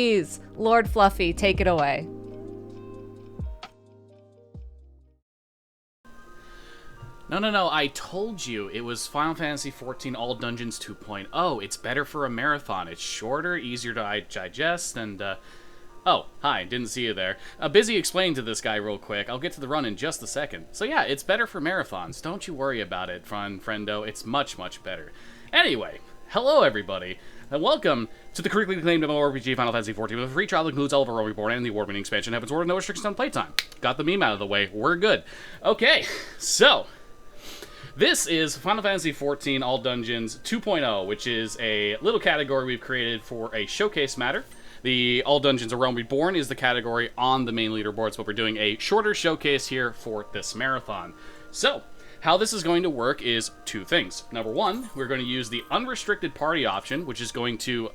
Please, LordFluffy, take it away. No, I told you it was Final Fantasy XIV All Dungeons 2.0. It's better for a marathon. It's shorter, easier to digest, and, oh, hi, didn't see you there. Busy explaining to this guy real quick. I'll get to the run in just a second. So yeah, it's better for marathons. Don't you worry about it, friendo. It's much, much better. Anyway, hello everybody, and welcome to the critically acclaimed MMORPG Final Fantasy XIV with a free trial that includes all of our Realm Reborn and the award-winning expansion. Happens with no restrictions on playtime. Got the meme out of the way. We're good. Okay, so this is Final Fantasy XIV All Dungeons 2.0, which is a little category we've created for a showcase matter. The All Dungeons of Realm Reborn is the category on the main leaderboards, but we're doing a shorter showcase here for this marathon. So, how this is going to work is two things. Number one, we're going to use the unrestricted party option, which is going to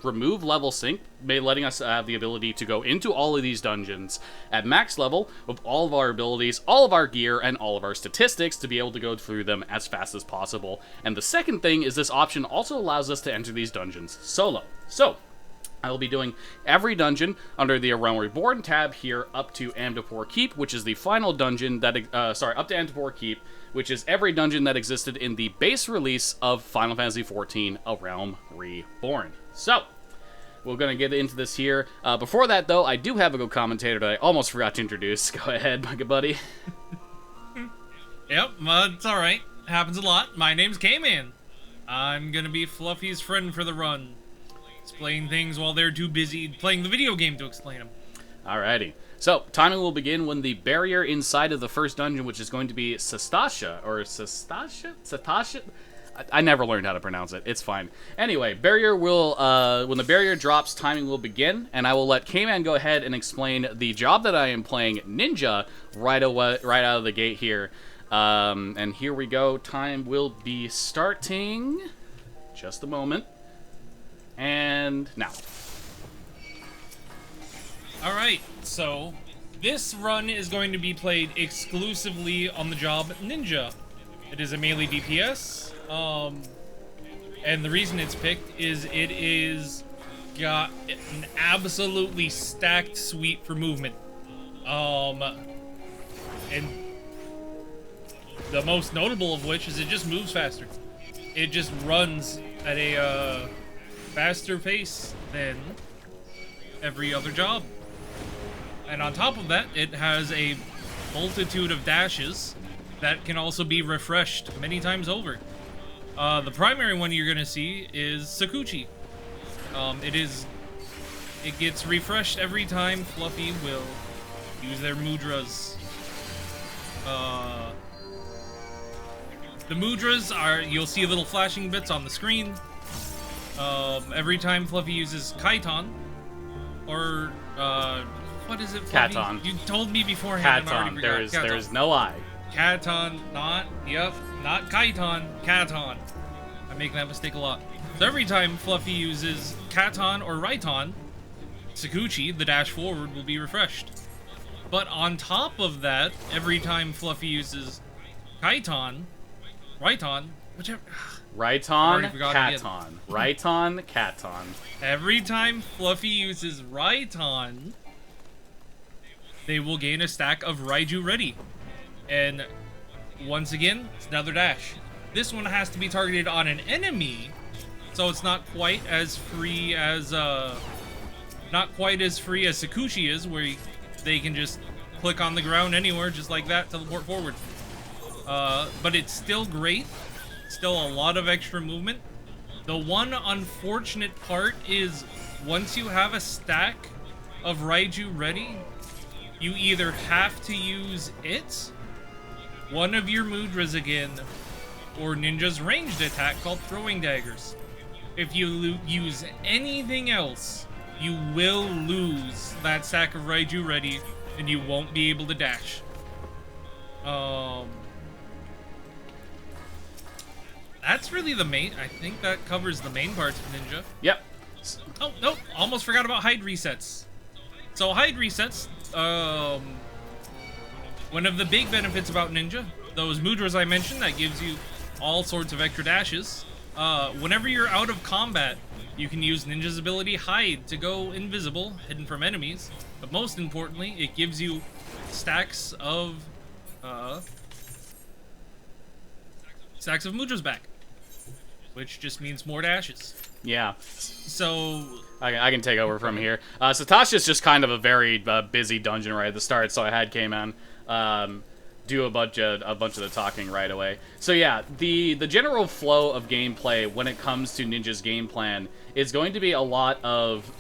remove level sync, letting us have the ability to go into all of these dungeons at max level with all of our abilities, all of our gear, and all of our statistics to be able to go through them as fast as possible. And the second thing is this option also allows us to enter these dungeons solo. So, I will be doing every dungeon under the Realm Reborn tab here up to Amdapor Keep, which is the final dungeon that, up to Amdapor Keep, which is every dungeon that existed in the base release of Final Fantasy XIV, A Realm Reborn. So, we're going to get into this here. Before that, though, I do have a good commentator that I almost forgot to introduce. Go ahead, my good buddy. Yep, it's alright. Happens a lot. My name's K-Man. I'm going to be Fluffy's friend for the run. Explain things while they're too busy playing the video game to explain them. Alrighty. So, timing will begin when the barrier inside of the first dungeon, which is going to be Sastasha, or Satasha? I never learned how to pronounce it. It's fine. Anyway, barrier will, when the barrier drops, timing will begin, and I will let K-Man go ahead and explain the job that I am playing, Ninja, right out of the gate here. And here we go. Time will be starting. Just a moment. And now. Alright, so this run is going to be played exclusively on the job Ninja. It is a melee DPS, and the reason it's picked is it is got an absolutely stacked suite for movement. And the most notable of which is it just moves faster. It just runs at a faster pace than every other job. And on top of that, it has a multitude of dashes that can also be refreshed many times over. The primary one you're gonna see is Sakuchi. It gets refreshed every time Fluffy will use their mudras. The mudras are, you'll see little flashing bits on the screen. Every time Fluffy uses Kaiton, or, what is it, Fluffy? Katon. You told me beforehand. Katon. There is no I. Katon, not Kaiton, Katon. I make that mistake a lot. So every time Fluffy uses Katon or Raiton, Sakuchi, the dash forward, will be refreshed. But on top of that, every time Fluffy uses Kaiton, Raiton, whichever... Raiton, Katon. Raiton, Katon. Every time Fluffy uses Raiton, they will gain a stack of Raiju Ready. And once again, it's another dash. This one has to be targeted on an enemy, so it's not quite as free as Sakuchi is, where they can just click on the ground anywhere just like that, teleport forward. But it's still great. Still a lot of extra movement. The one unfortunate part is once you have a stack of Raiju ready, you either have to use it, one of your mudras again, or Ninja's ranged attack called throwing daggers. If you use anything else, you will lose that stack of Raiju ready, and you won't be able to dash. That's really the main... I think that covers the main parts of Ninja. Yep. Oh, nope. Almost forgot about hide resets. So hide resets, one of the big benefits about Ninja, those mudras I mentioned, that gives you all sorts of extra dashes. Whenever you're out of combat, You can use Ninja's ability Hide to go invisible, hidden from enemies. But most importantly, it gives you stacks of Mujo's back, which just means more dashes. Yeah. So I can take over from here. Satasha's just kind of a very busy dungeon right at the start, so I had K-Man do a bunch of the talking right away. So yeah, the general flow of gameplay when it comes to Ninja's game plan is going to be a lot of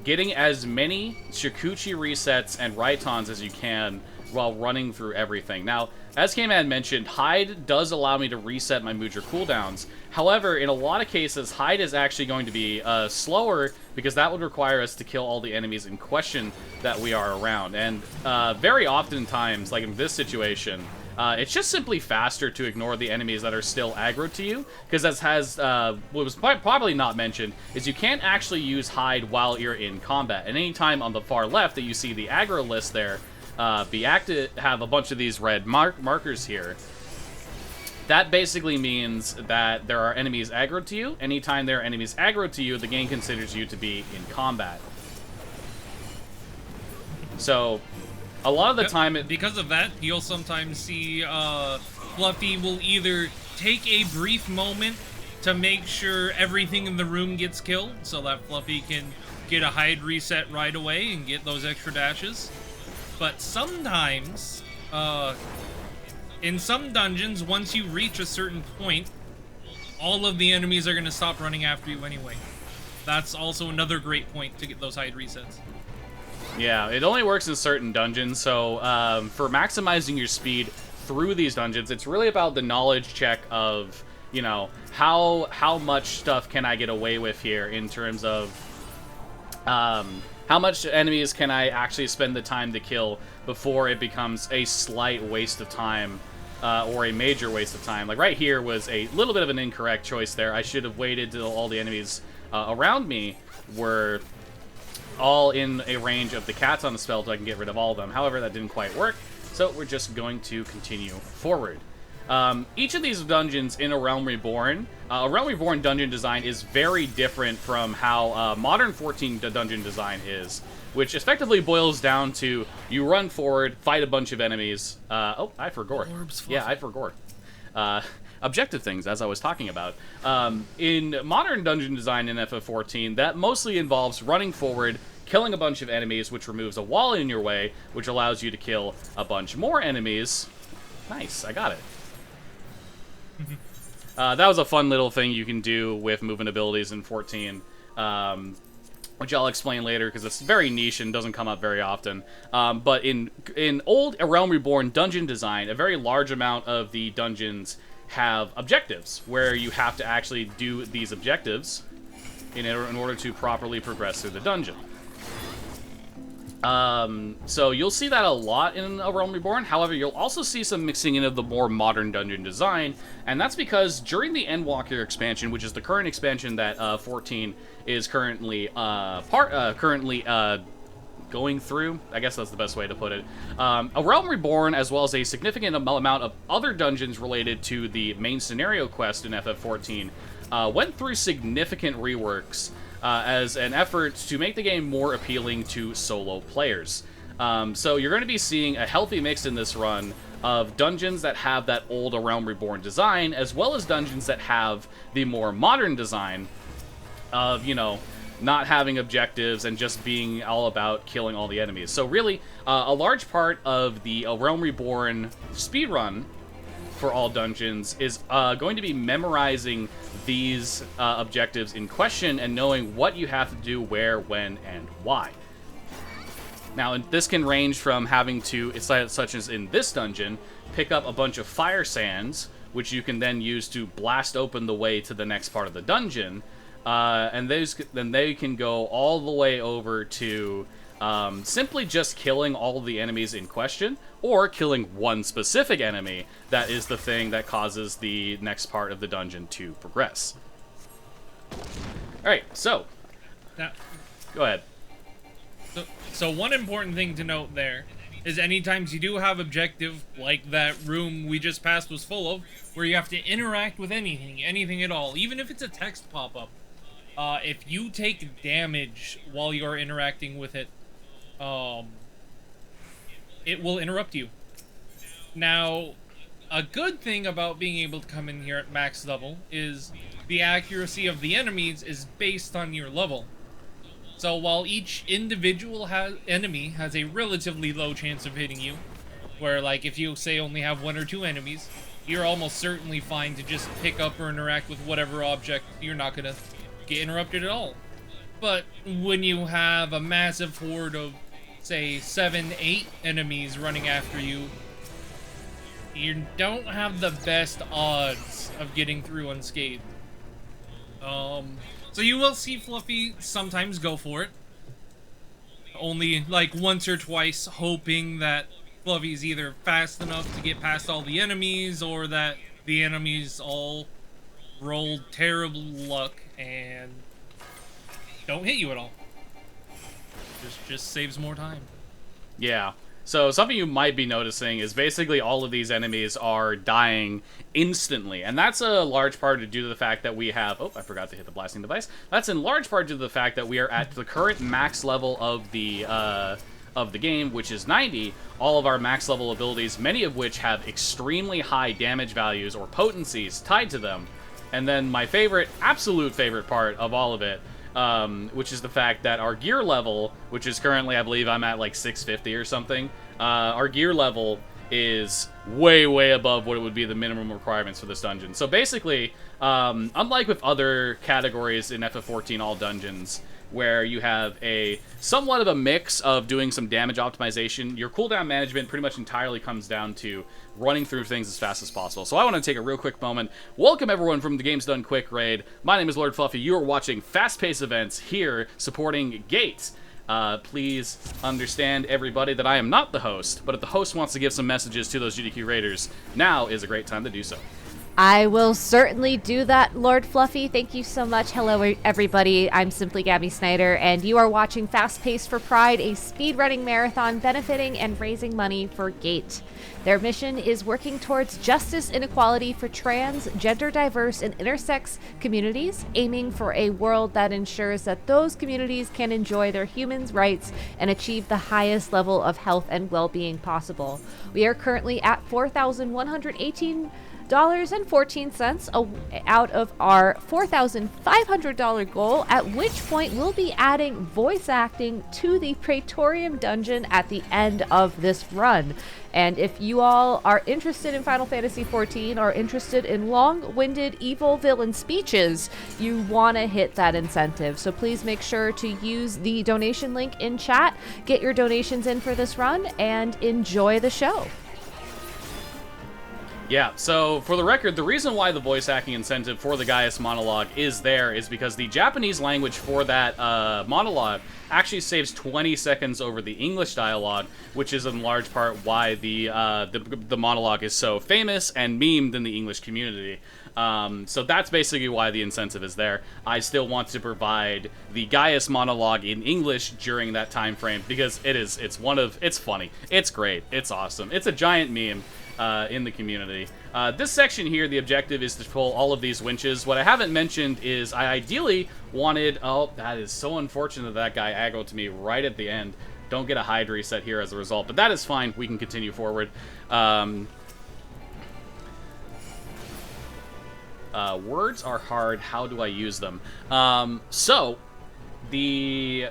getting as many Shikuchi resets and Raitons as you can while running through everything. Now, as K-Man mentioned, Hide does allow me to reset my Mujo cooldowns. However, in a lot of cases, Hide is actually going to be slower because that would require us to kill all the enemies in question that we are around. And very oftentimes, like in this situation, it's just simply faster to ignore the enemies that are still aggro to you, because as has what was probably not mentioned is you can't actually use Hide while you're in combat. And anytime on the far left that you see the aggro list there, be active, have a bunch of these red markers here. That basically means that there are enemies aggro to you. Anytime there are enemies aggro to you, the game considers you to be in combat. So, a lot of the time... Because of that, you'll sometimes see Fluffy will either take a brief moment to make sure everything in the room gets killed, so that Fluffy can get a Hide reset right away and get those extra dashes. But sometimes, in some dungeons, once you reach a certain point, all of the enemies are going to stop running after you anyway. That's also another great point to get those Hide resets. Yeah, it only works in certain dungeons, so for maximizing your speed through these dungeons, it's really about the knowledge check of, you know, how much stuff can I get away with here in terms of... how much enemies can I actually spend the time to kill before it becomes a slight waste of time or a major waste of time? Like right here was a little bit of an incorrect choice there. I should have waited till all the enemies around me were all in a range of the cats on the spell so I can get rid of all of them. However, that didn't quite work, so we're just going to continue forward. Each of these dungeons in A Realm Reborn, A Realm Reborn dungeon design is very different from how modern 14 dungeon design is, which effectively boils down to you run forward, fight a bunch of enemies. Oh, I forgot. Yeah, I forgot. Objective things, as I was talking about. In modern dungeon design in FF14, that mostly involves running forward, killing a bunch of enemies, which removes a wall in your way, which allows you to kill a bunch more enemies. Nice, I got it. That was a fun little thing you can do with movement abilities in 14, which I'll explain later because it's very niche and doesn't come up very often. But in old A Realm Reborn dungeon design, a very large amount of the dungeons have objectives, where you have to actually do these objectives in order to properly progress through the dungeon. So you'll see that a lot in A Realm Reborn. However, you'll also see some mixing in of the more modern dungeon design, and that's because during the Endwalker expansion, which is the current expansion that 14 is currently going through, I guess that's the best way to put it. A Realm Reborn, as well as a significant amount of other dungeons related to the main scenario quest in FF14, went through significant reworks as an effort to make the game more appealing to solo players. So you're going to be seeing a healthy mix in this run of dungeons that have that old A Realm Reborn design, as well as dungeons that have the more modern design of, you know, not having objectives and just being all about killing all the enemies. So really, a large part of the A Realm Reborn speedrun for all dungeons is going to be memorizing these objectives in question and knowing what you have to do, where, when, and why. Now, this can range from having to, such as in this dungeon, pick up a bunch of fire sands, which you can then use to blast open the way to the next part of the dungeon, and then they can go all the way over to simply just killing all of the enemies in question, or killing one specific enemy that is the thing that causes the next part of the dungeon to progress. Alright, so... Now, go ahead. So one important thing to note there is anytime you do have objective, like that room we just passed was full of, where you have to interact with anything at all, even if it's a text pop-up, If you take damage while you're interacting with it, it will interrupt you. Now, a good thing about being able to come in here at max level is the accuracy of the enemies is based on your level. So while each individual enemy has a relatively low chance of hitting you, where like if you say only have 1 or 2 enemies, you're almost certainly fine to just pick up or interact with whatever object. You're not gonna get interrupted at all. But when you have a massive horde of, say, 7, 8 enemies running after you, you don't have the best odds of getting through unscathed. So you will see Fluffy sometimes go for it. Only like once or twice, hoping that Fluffy's either fast enough to get past all the enemies, or that the enemies all rolled terrible luck and don't hit you at all. Just saves more time. Yeah. So something you might be noticing is basically all of these enemies are dying instantly. And that's a large part due to the fact that we have... Oh, I forgot to hit the blasting device. That's in large part due to the fact that we are at the current max level of the game, which is 90. All of our max level abilities, many of which have extremely high damage values or potencies tied to them. And then my favorite, absolute favorite part of all of it, which is the fact that our gear level, which is currently, I believe I'm at like 650 or something, our gear level is way, way above what it would be the minimum requirements for this dungeon. So basically, unlike with other categories in FF14 all dungeons, where you have a somewhat of a mix of doing some damage optimization, your cooldown management pretty much entirely comes down to running through things as fast as possible. So I want to take a real quick moment. Welcome everyone from the Game's Done Quick Raid. My name is LordFluffy. You are watching fast-paced events here supporting Gate. Please understand, everybody, that I am not the host, but if the host wants to give some messages to those GDQ Raiders, now is a great time to do so. I will certainly do that, Lord Fluffy. Thank you so much. Hello, everybody. I'm Simply Gabby Snyder, and you are watching Fast Paced for Pride, a speedrunning marathon benefiting and raising money for GATE. Their mission is working towards justice and equality for trans, gender diverse, and intersex communities, aiming for a world that ensures that those communities can enjoy their human rights and achieve the highest level of health and well-being possible. We are currently at $4,118.14 out of our $4,500 goal, at which point we'll be adding voice acting to the Praetorium dungeon at the end of this run. And if you all are interested in Final Fantasy XIV, or interested in long-winded evil villain speeches, you want to hit that incentive. So please make sure to use the donation link in chat, get your donations in for this run, and enjoy the show. Yeah, so for the record, the reason why the voice acting incentive for the Gaius monologue is there is because the Japanese language for that monologue actually saves 20 seconds over the English dialogue, which is in large part why the monologue is so famous and memed in the English community. So that's basically why the incentive is there. I still want to provide the Gaius monologue in English during that time frame because it's funny, it's great, it's awesome, it's a giant meme in the community. This section here, the objective is to pull all of these winches. What I haven't mentioned is I ideally wanted... Oh, that is so unfortunate that guy aggroed to me right at the end. Don't get a hide reset here as a result, but that is fine. We can continue forward. Words are hard. How do I use them? So, the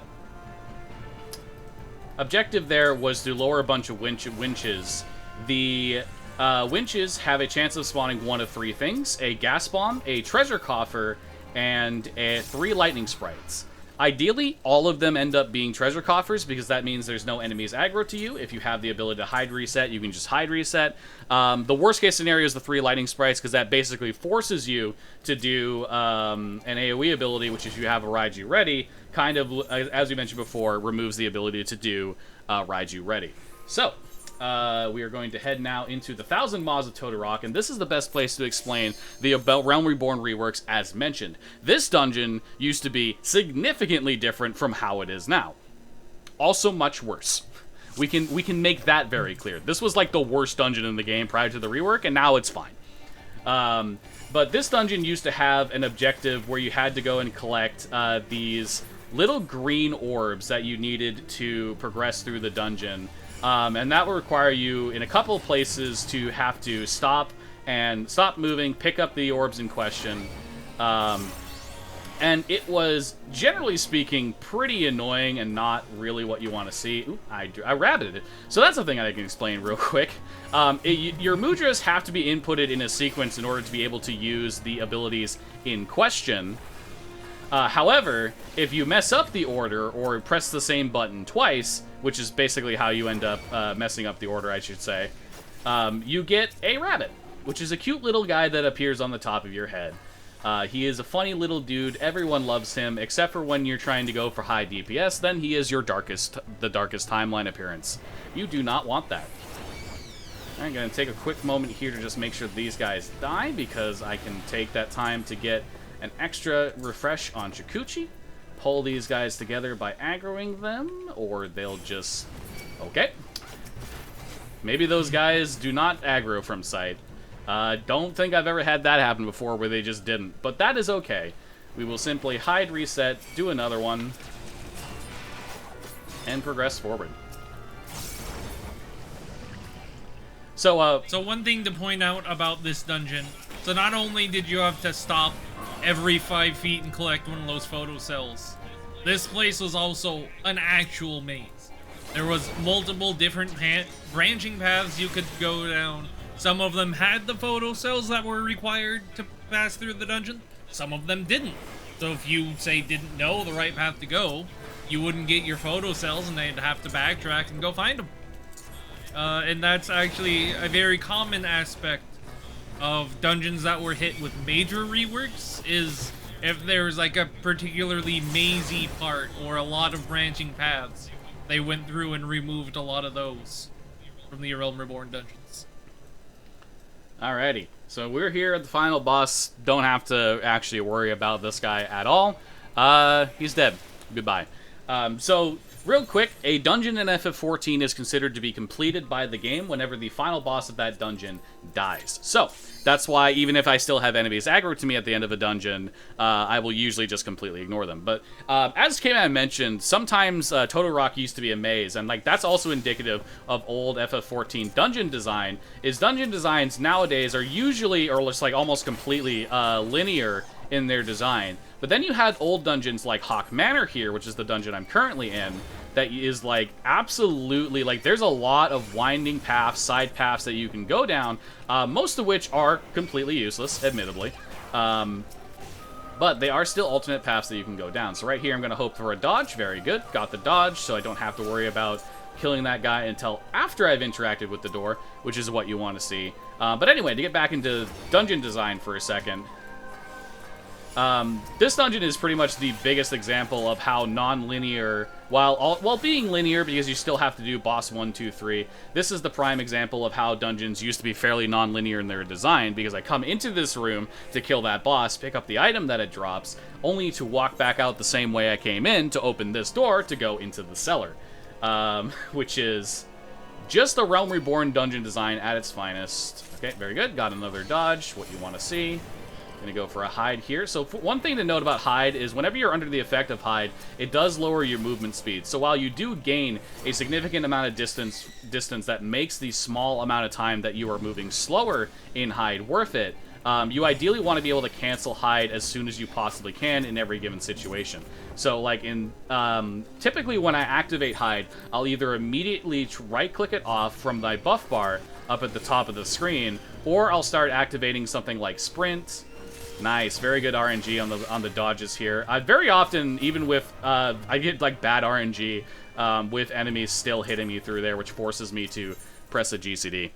objective there was to lower a bunch of winches. The winches have a chance of spawning one of three things: a gas bomb, a treasure coffer, and 3 lightning sprites. Ideally, all of them end up being treasure coffers because that means there's no enemies aggro to you. If you have the ability to hide reset, you can just hide reset. The worst case scenario is the 3 lightning sprites because that basically forces you to do an AoE ability, which if you have a Raiju ready, kind of, as we mentioned before, removes the ability to do Raiju ready. So, we are going to head now into the 1,000 Maws of Todorok, and this is the best place to explain the Realm Reborn reworks as mentioned. This dungeon used to be significantly different from how it is now. Also much worse. We can make that very clear. This was like the worst dungeon in the game prior to the rework, and now it's fine. But this dungeon used to have an objective where you had to go and collect these little green orbs that you needed to progress through the dungeon. And that will require you in a couple of places to have to stop moving, pick up the orbs in question. And it was, generally speaking, pretty annoying and not really what you want to see. Ooh, I rabbited it. So that's the thing I can explain real quick. Your mudras have to be inputted in a sequence in order to be able to use the abilities in question. However, if you mess up the order or press the same button twice, which is basically how you end up messing up the order, I should say, you get a rabbit, which is a cute little guy that appears on the top of your head. He is a funny little dude. Everyone loves him, except for when you're trying to go for high DPS. Then he is the darkest timeline appearance. You do not want that. I'm going to take a quick moment here to just make sure these guys die, because I can take that time to get an extra refresh on Chikuchi. Pull these guys together by aggroing them, or they'll just... Okay. Maybe those guys do not aggro from sight. Don't think I've ever had that happen before where they just didn't, but that is okay. We will simply hide, reset, do another one, and progress forward. So one thing to point out about this dungeon, so not only did you have to stop every 5 feet and collect one of those photo cells, this place was also an actual maze. There was multiple different branching paths you could go down. Some of them had the photo cells that were required to pass through the dungeon. Some of them didn't. So if you, say, didn't know the right path to go, you wouldn't get your photo cells and they'd have to backtrack and go find them. And that's actually a very common aspect of dungeons that were hit with major reworks, is if there's like a particularly mazy part or a lot of branching paths, they went through and removed a lot of those from the Realm Reborn dungeons. Alrighty, so we're here at the final boss. Don't have to actually worry about this guy at all. He's dead. Goodbye. So, real quick, a dungeon in FF14 is considered to be completed by the game whenever the final boss of that dungeon dies. So, that's why even if I still have enemies aggro to me at the end of a dungeon, I will usually just completely ignore them. But as K-Man mentioned, sometimes Total Rock used to be a maze, and like that's also indicative of old FF14 dungeon design. Is dungeon designs nowadays are usually, or just like almost completely linear in their design. But then you had old dungeons like Hawk Manor here, which is the dungeon I'm currently in, that is like absolutely, like there's a lot of winding paths, side paths that you can go down, most of which are completely useless, admittedly. But they are still alternate paths that you can go down. So right here I'm going to hope for a dodge. Very good. Got the dodge, so I don't have to worry about killing that guy until after I've interacted with the door, which is what you want to see. But anyway, to get back into dungeon design for a second, this dungeon is pretty much the biggest example of how non-linear, while being linear because you still have to do boss 1, 2, 3, this is the prime example of how dungeons used to be fairly non-linear in their design, because I come into this room to kill that boss, pick up the item that it drops, only to walk back out the same way I came in to open this door to go into the cellar, which is just a Realm Reborn dungeon design at its finest. Okay, very good. Got another dodge, what you want to see. Gonna go for a hide here. So one thing to note about hide is whenever you're under the effect of hide, it does lower your movement speed. So while you do gain a significant amount of distance that makes the small amount of time that you are moving slower in hide worth it, you ideally want to be able to cancel hide as soon as you possibly can in every given situation. So like in typically when I activate hide, I'll either immediately right-click it off from my buff bar up at the top of the screen, or I'll start activating something like sprint. Nice, very good RNG on the dodges here. Very often, even with I get like bad RNG with enemies still hitting me through there, which forces me to press a GCD.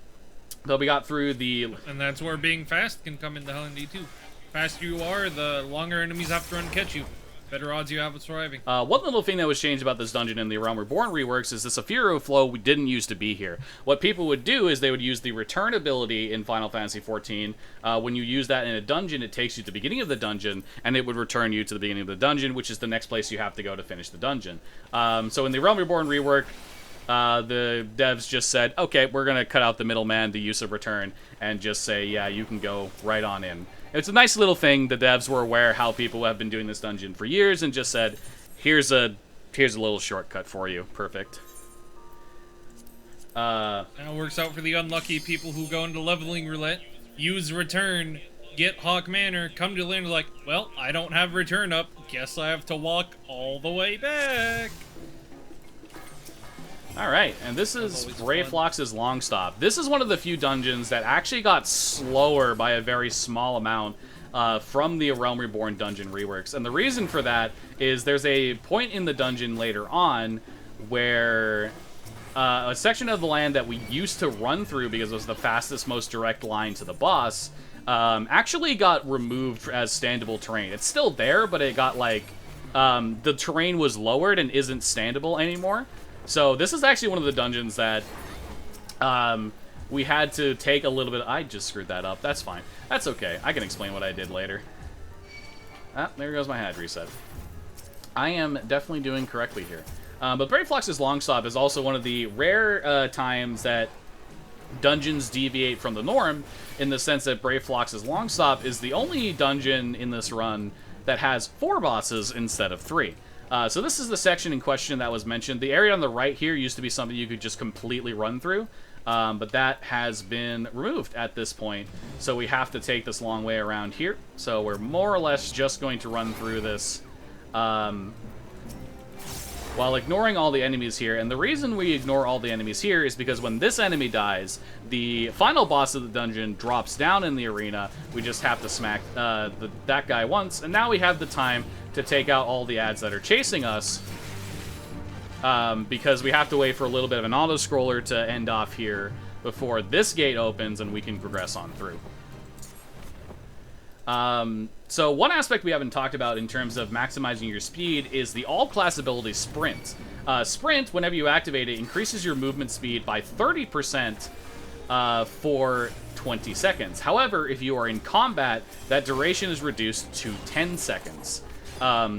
So we got through the... And that's where being fast can come into LND too. Faster you are, the longer enemies have to run to catch you. Better odds you have of surviving. One little thing that was changed about this dungeon in the Realm Reborn reworks is the Saphiro flow didn't used to be here. What people would do is they would use the return ability in Final Fantasy XIV. When you use that in a dungeon, it takes you to the beginning of the dungeon, and it would return you to the beginning of the dungeon, which is the next place you have to go to finish the dungeon. So in the Realm Reborn rework, the devs just said, okay, we're going to cut out the middleman, the use of return, and just say, yeah, you can go right on in. It's a nice little thing. The devs were aware how people have been doing this dungeon for years and just said, here's a little shortcut for you. Perfect. And it works out for the unlucky people who go into leveling roulette, use return, get Hawk Manor, come to land like, well, I don't have return up. Guess I have to walk all the way back. Alright, and this is Brayflox's Long Stop. This is one of the few dungeons that actually got slower by a very small amount from the Realm Reborn dungeon reworks. And the reason for that is there's a point in the dungeon later on where a section of the land that we used to run through because it was the fastest, most direct line to the boss actually got removed as standable terrain. It's still there, but it got like... the terrain was lowered and isn't standable anymore. So this is actually one of the dungeons that we had to take a little bit... I just screwed that up. That's fine. That's okay. I can explain what I did later. Ah, there goes my HUD reset. I am definitely doing correctly here. But Brayflox's Long Stop is also one of the rare times that dungeons deviate from the norm, in the sense that Brayflox's Long Stop is the only dungeon in this run that has 4 bosses instead of 3. So this is the section in question that was mentioned. The area on the right here used to be something you could just completely run through, but that has been removed at this point. So we have to take this long way around here. So we're more or less just going to run through this while ignoring all the enemies here. And the reason we ignore all the enemies here is because when this enemy dies, the final boss of the dungeon drops down in the arena. We just have to smack that guy once, and now we have the time to take out all the ads that are chasing us, because we have to wait for a little bit of an auto-scroller to end off here before this gate opens and we can progress on through. So one aspect we haven't talked about in terms of maximizing your speed is the all-class ability Sprint. Sprint, whenever you activate it, increases your movement speed by 30% for 20 seconds. However, if you are in combat, that duration is reduced to 10 seconds.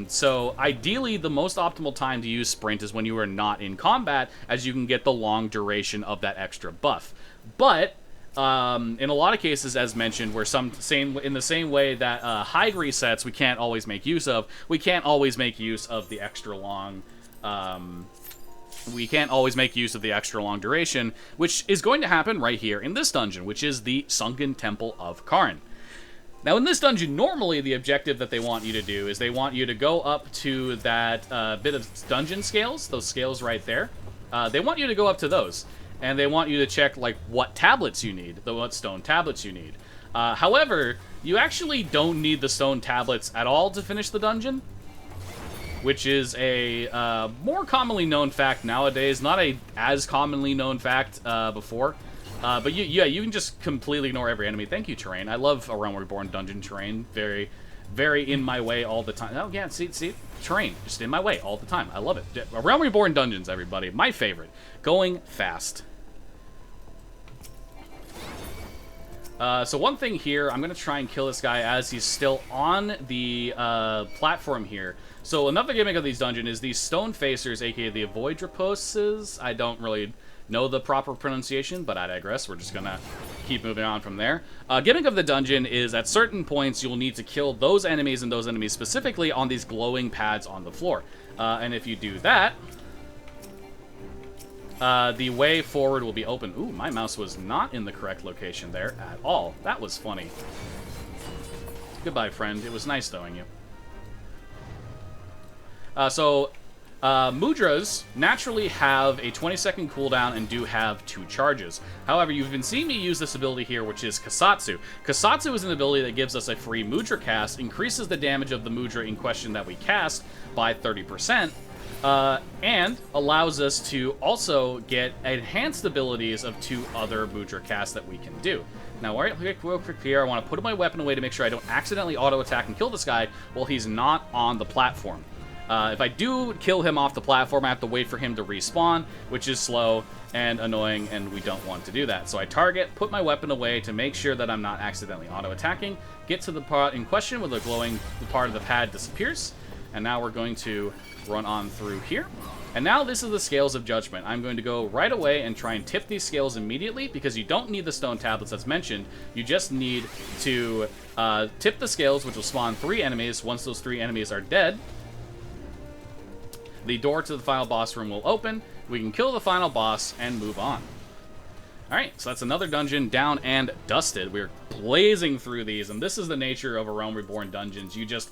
So ideally, the most optimal time to use Sprint is when you are not in combat, as you can get the long duration of that extra buff. But in a lot of cases, as mentioned, where in the same way that hide resets we can't always make use of, we can't always make use of the extra long duration, which is going to happen right here in this dungeon, which is the Sunken Temple of Karn. Now, in this dungeon, normally the objective that they want you to do is they want you to go up to that bit of dungeon scales, those scales right there. They want you to go up to those, and they want you to check like what tablets you need, what stone tablets you need. However, you actually don't need the stone tablets at all to finish the dungeon, which is a more commonly known fact nowadays, not a as commonly known fact before. But you can just completely ignore every enemy. Thank you, terrain. I love a Realm Reborn dungeon terrain. Very, very in my way all the time. Oh, yeah, see? Terrain, just in my way all the time. I love it. Realm Reborn dungeons, everybody. My favorite. Going fast. So one thing here, I'm going to try and kill this guy as he's still on the platform here. So another gimmick of these dungeons is these stone facers, aka the Avoidroposes. I don't really know the proper pronunciation, but I digress. We're just gonna keep moving on from there. Gimmick of the dungeon is at certain points you'll need to kill those enemies, and those enemies specifically on these glowing pads on the floor. And if you do that, the way forward will be open. Ooh, my mouse was not in the correct location there at all. That was funny. Goodbye, friend. It was nice knowing you. Mudras naturally have a 20-second cooldown and do have 2 charges. However, you've been seeing me use this ability here, which is Kasatsu. Kasatsu is an ability that gives us a free Mudra cast, increases the damage of the Mudra in question that we cast by 30%, and allows us to also get enhanced abilities of 2 other Mudra casts that we can do. Now, real quick here, I want to put my weapon away to make sure I don't accidentally auto-attack and kill this guy while he's not on the platform. If I do kill him off the platform, I have to wait for him to respawn, which is slow and annoying, and we don't want to do that. So I target, put my weapon away to make sure that I'm not accidentally auto-attacking, get to the part in question where the glowing part of the pad disappears, and now we're going to run on through here. And now this is the Scales of Judgment. I'm going to go right away and try and tip these scales immediately, because you don't need the stone tablets as mentioned. You just need to tip the scales, which will spawn 3 enemies. Once those 3 enemies are dead, the door to the final boss room will open. We can kill the final boss and move on. Alright, so that's another dungeon down and dusted. We're blazing through these, and this is the nature of a Realm Reborn dungeons. You just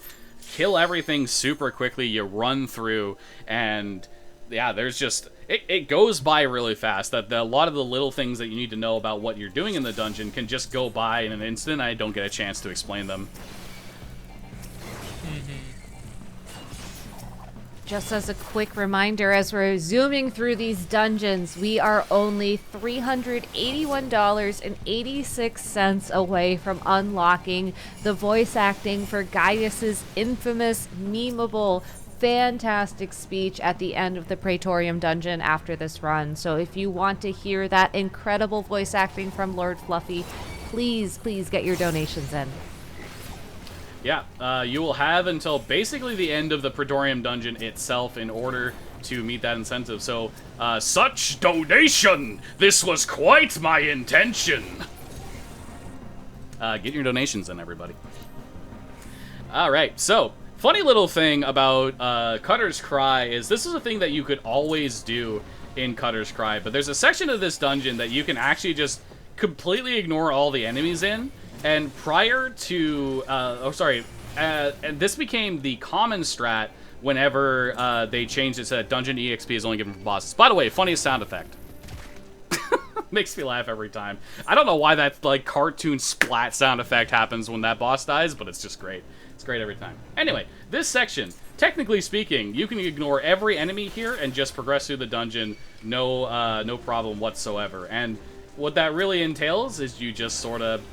kill everything super quickly, you run through, and yeah, there's just... It goes by really fast. That a lot of the little things that you need to know about what you're doing in the dungeon can just go by in an instant. I don't get a chance to explain them. Just as a quick reminder, as we're zooming through these dungeons, we are only $381.86 away from unlocking the voice acting for Gaius's infamous, memeable, fantastic speech at the end of the Praetorium dungeon after this run. So if you want to hear that incredible voice acting from LordFluffy, please get your donations in. Yeah, you will have until basically the end of the Praetorium dungeon itself in order to meet that incentive. So, such donation! This was quite my intention! Get your donations in, everybody. Alright, so, funny little thing about Cutter's Cry is this is a thing that you could always do in Cutter's Cry, but there's a section of this dungeon that you can actually just completely ignore all the enemies in. And prior to, and this became the common strat whenever they changed it so that Dungeon EXP is only given for bosses. By the way, funniest sound effect. Makes me laugh every time. I don't know why that, like, cartoon splat sound effect happens when that boss dies, but it's just great. It's great every time. Anyway, this section, technically speaking, you can ignore every enemy here and just progress through the dungeon, no problem whatsoever. And what that really entails is you just sort of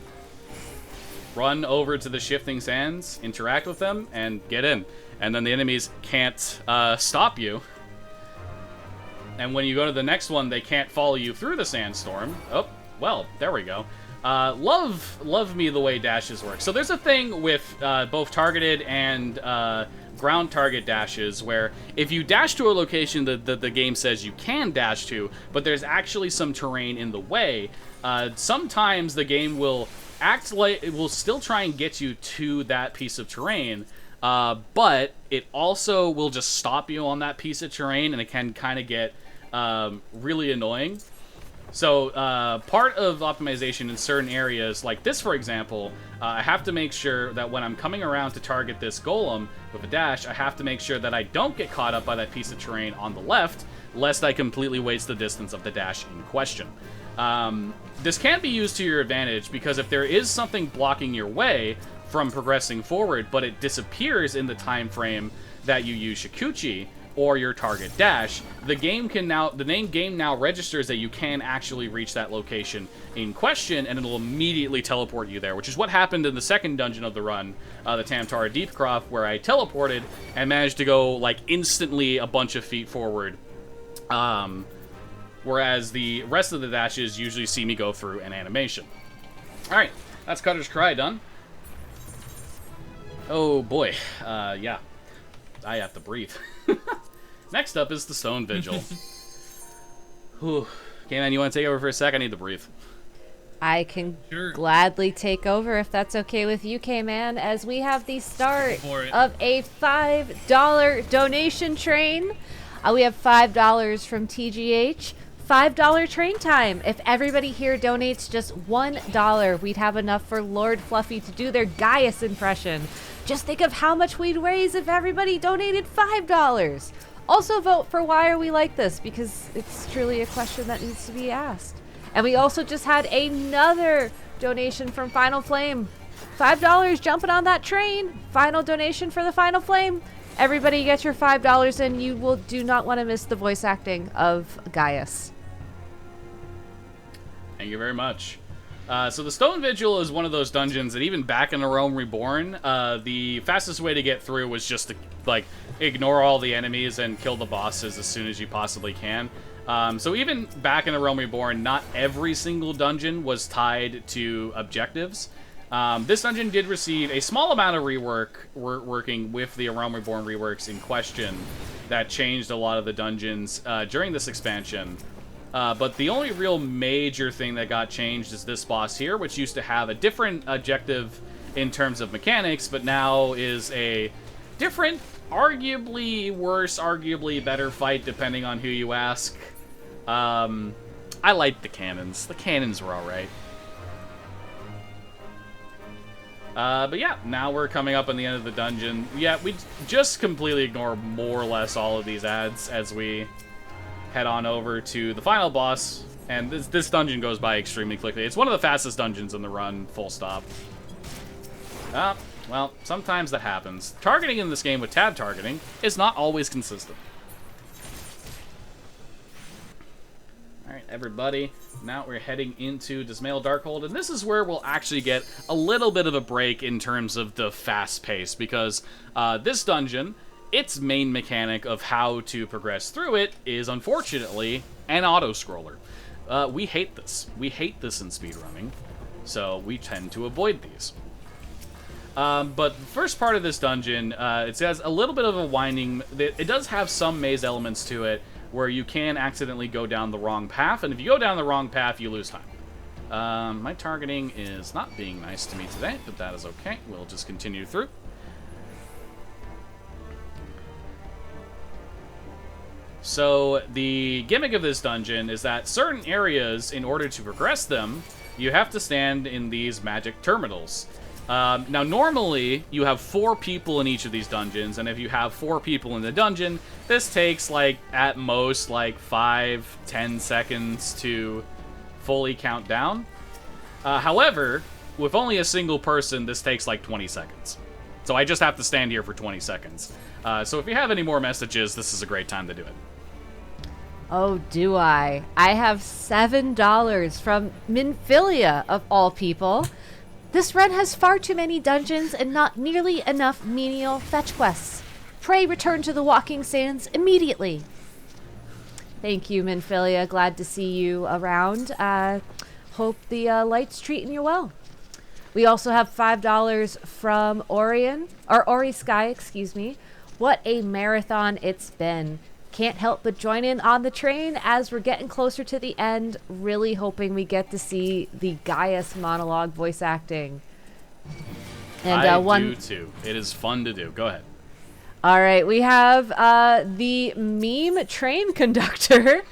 run over to the shifting sands, interact with them, and get in. And then the enemies can't stop you. And when you go to the next one, they can't follow you through the sandstorm. Oh, well, there we go. Love me the way dashes work. So there's a thing with both targeted and ground target dashes where if you dash to a location that the game says you can dash to, but there's actually some terrain in the way, sometimes the game will act like it will still try and get you to that piece of terrain, but it also will just stop you on that piece of terrain, and it can kind of get really annoying. So part of optimization in certain areas, like this for example, I have to make sure that when I'm coming around to target this golem with a dash, I have to make sure that I don't get caught up by that piece of terrain on the left, lest I completely waste the distance of the dash in question. This can be used to your advantage, because if there is something blocking your way from progressing forward, but it disappears in the time frame that you use Shikuchi or your target dash, the game now registers that you can actually reach that location in question, and it'll immediately teleport you there, which is what happened in the second dungeon of the run, the Tamtara Deepcroft, where I teleported and managed to go like instantly a bunch of feet forward. Whereas the rest of the dashes usually see me go through an animation. Alright, that's Cutter's Cry done. Oh boy, yeah. I have to breathe. Next up is the Stone Vigil. Whew. Okay, man, you want to take over for a sec? I need to breathe. I can Sure. gladly take over if that's okay with you, K-Man, as we have the start of a $5 donation train. We have $5 from TGH. $5 train time. If everybody here donates just $1, we'd have enough for LordFluffy to do their Gaius impression. Just think of how much we'd raise if everybody donated $5. Also vote for why are we like this, because it's truly a question that needs to be asked. And we also just had another donation from Final Flame. $5 jumping on that train. Final donation for the Final Flame. Everybody get your $5 and you do not want to miss the voice acting of Gaius. Thank you very much. So the Stone Vigil is one of those dungeons that even back in the Realm Reborn, the fastest way to get through was just to, like, ignore all the enemies and kill the bosses as soon as you possibly can. So even back in the Realm Reborn, not every single dungeon was tied to objectives. This dungeon did receive a small amount of working with the A Realm Reborn reworks in question that changed a lot of the dungeons during this expansion. But the only real major thing that got changed is this boss here, which used to have a different objective in terms of mechanics, but now is a different, arguably worse, arguably better fight, depending on who you ask. I liked the cannons. The cannons were alright. But yeah, now we're coming up on the end of the dungeon. Yeah, we just completely ignore more or less all of these ads as we head on over to the final boss, and this dungeon goes by extremely quickly. It's one of the fastest dungeons in the run, full stop. Well, sometimes that happens. Targeting in this game with tab targeting is not always consistent. Alright, everybody, now we're heading into Dismail Darkhold, and this is where we'll actually get a little bit of a break in terms of the fast pace, because this dungeon, its main mechanic of how to progress through it is, unfortunately, an auto-scroller. We hate this. We hate this in speedrunning, so we tend to avoid these. But the first part of this dungeon, it has a little bit of a winding. It does have some maze elements to it where you can accidentally go down the wrong path, and if you go down the wrong path, you lose time. My targeting is not being nice to me today, but that is okay. We'll just continue through. So the gimmick of this dungeon is that certain areas, in order to progress them, you have to stand in these magic terminals. Now, normally, you have 4 people in each of these dungeons, and if you have 4 people in the dungeon, this takes, like, at most, like, 5-10 seconds to fully count down. However, with only a single person, this takes, like, 20 seconds. So I just have to stand here for 20 seconds. So if you have any more messages, this is a great time to do it. Oh, do I? I have $7 from Minfilia, of all people. This run has far too many dungeons and not nearly enough menial fetch quests. Pray return to the Walking Sands immediately. Thank you, Minfilia. Glad to see you around. Hope the light's treating you well. We also have $5 from Ori Sky, excuse me. What a marathon it's been. Can't help but join in on the train as we're getting closer to the end, really hoping we get to see the Gaius monologue voice acting. And I do too. It is fun to do. Go ahead. All right, we have the meme train conductor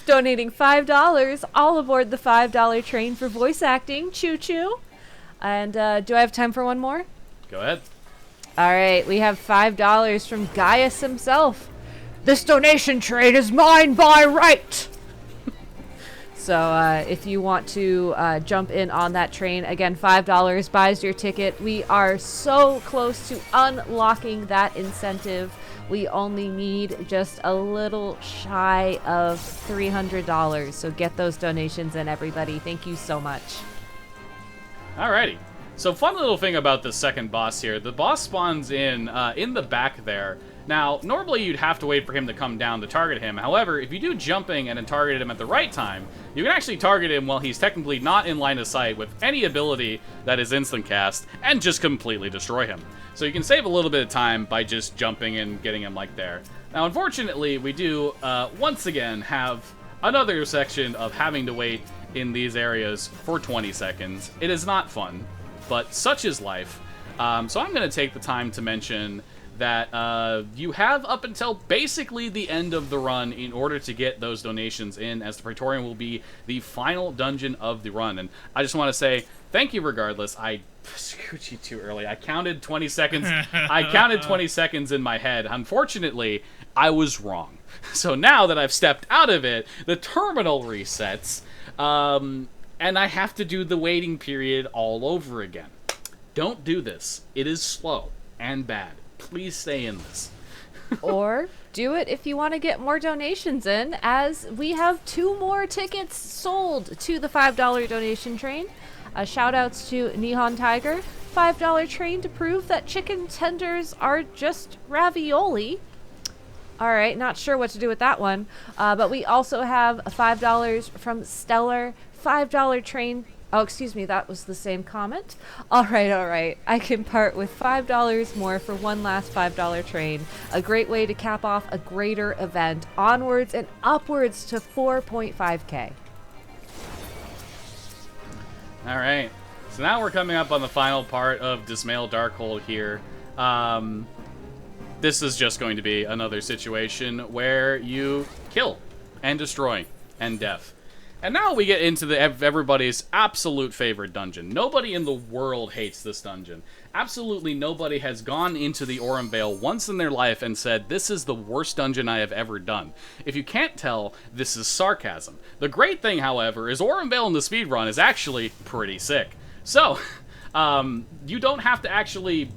donating $5 all aboard the $5 train for voice acting. Choo choo. And do I have time for one more? Go ahead. All right, we have $5 from Gaius himself. This donation train is mine by right. So if you want to jump in on that train, again, $5 buys your ticket. We are so close to unlocking that incentive. We only need just a little shy of $300. So get those donations in, everybody. Thank you so much. Alrighty. So fun little thing about the second boss here. The boss spawns in the back there. Now, normally you'd have to wait for him to come down to target him. However, if you do jumping and then target him at the right time, you can actually target him while he's technically not in line of sight with any ability that is instant cast and just completely destroy him. So you can save a little bit of time by just jumping and getting him like there. Now, unfortunately, we do once again have another section of having to wait in these areas for 20 seconds. It is not fun, but such is life. So I'm going to take the time to mention that you have up until basically the end of the run in order to get those donations in, as the Praetorian will be the final dungeon of the run. And I just want to say thank you regardless. I screwed you too early. I counted 20 seconds. I counted 20 seconds in my head. Unfortunately, I was wrong. So now that I've stepped out of it, the terminal resets, and I have to do the waiting period all over again. Don't do this. It is slow and bad. Please stay in this. Or do it if you want to get more donations in, as we have 2 more tickets sold to the $5 donation train. Shout outs to Nihon Tiger. $5 train to prove that chicken tenders are just ravioli. All right, not sure what to do with that one. But we also have $5 from Stellar. $5 train Oh, excuse me, that was the same comment. All right. I can part with $5 more for one last $5 train. A great way to cap off a greater event. Onwards and upwards to 4.5K. All right. So now we're coming up on the final part of Dismail Darkhold here. This is just going to be another situation where you kill and destroy and death. And now we get into everybody's absolute favorite dungeon. Nobody in the world hates this dungeon. Absolutely nobody has gone into the Aurum Vale once in their life and said, this is the worst dungeon I have ever done. If you can't tell, this is sarcasm. The great thing, however, is Aurum Vale in the speedrun is actually pretty sick. So, you don't have to actually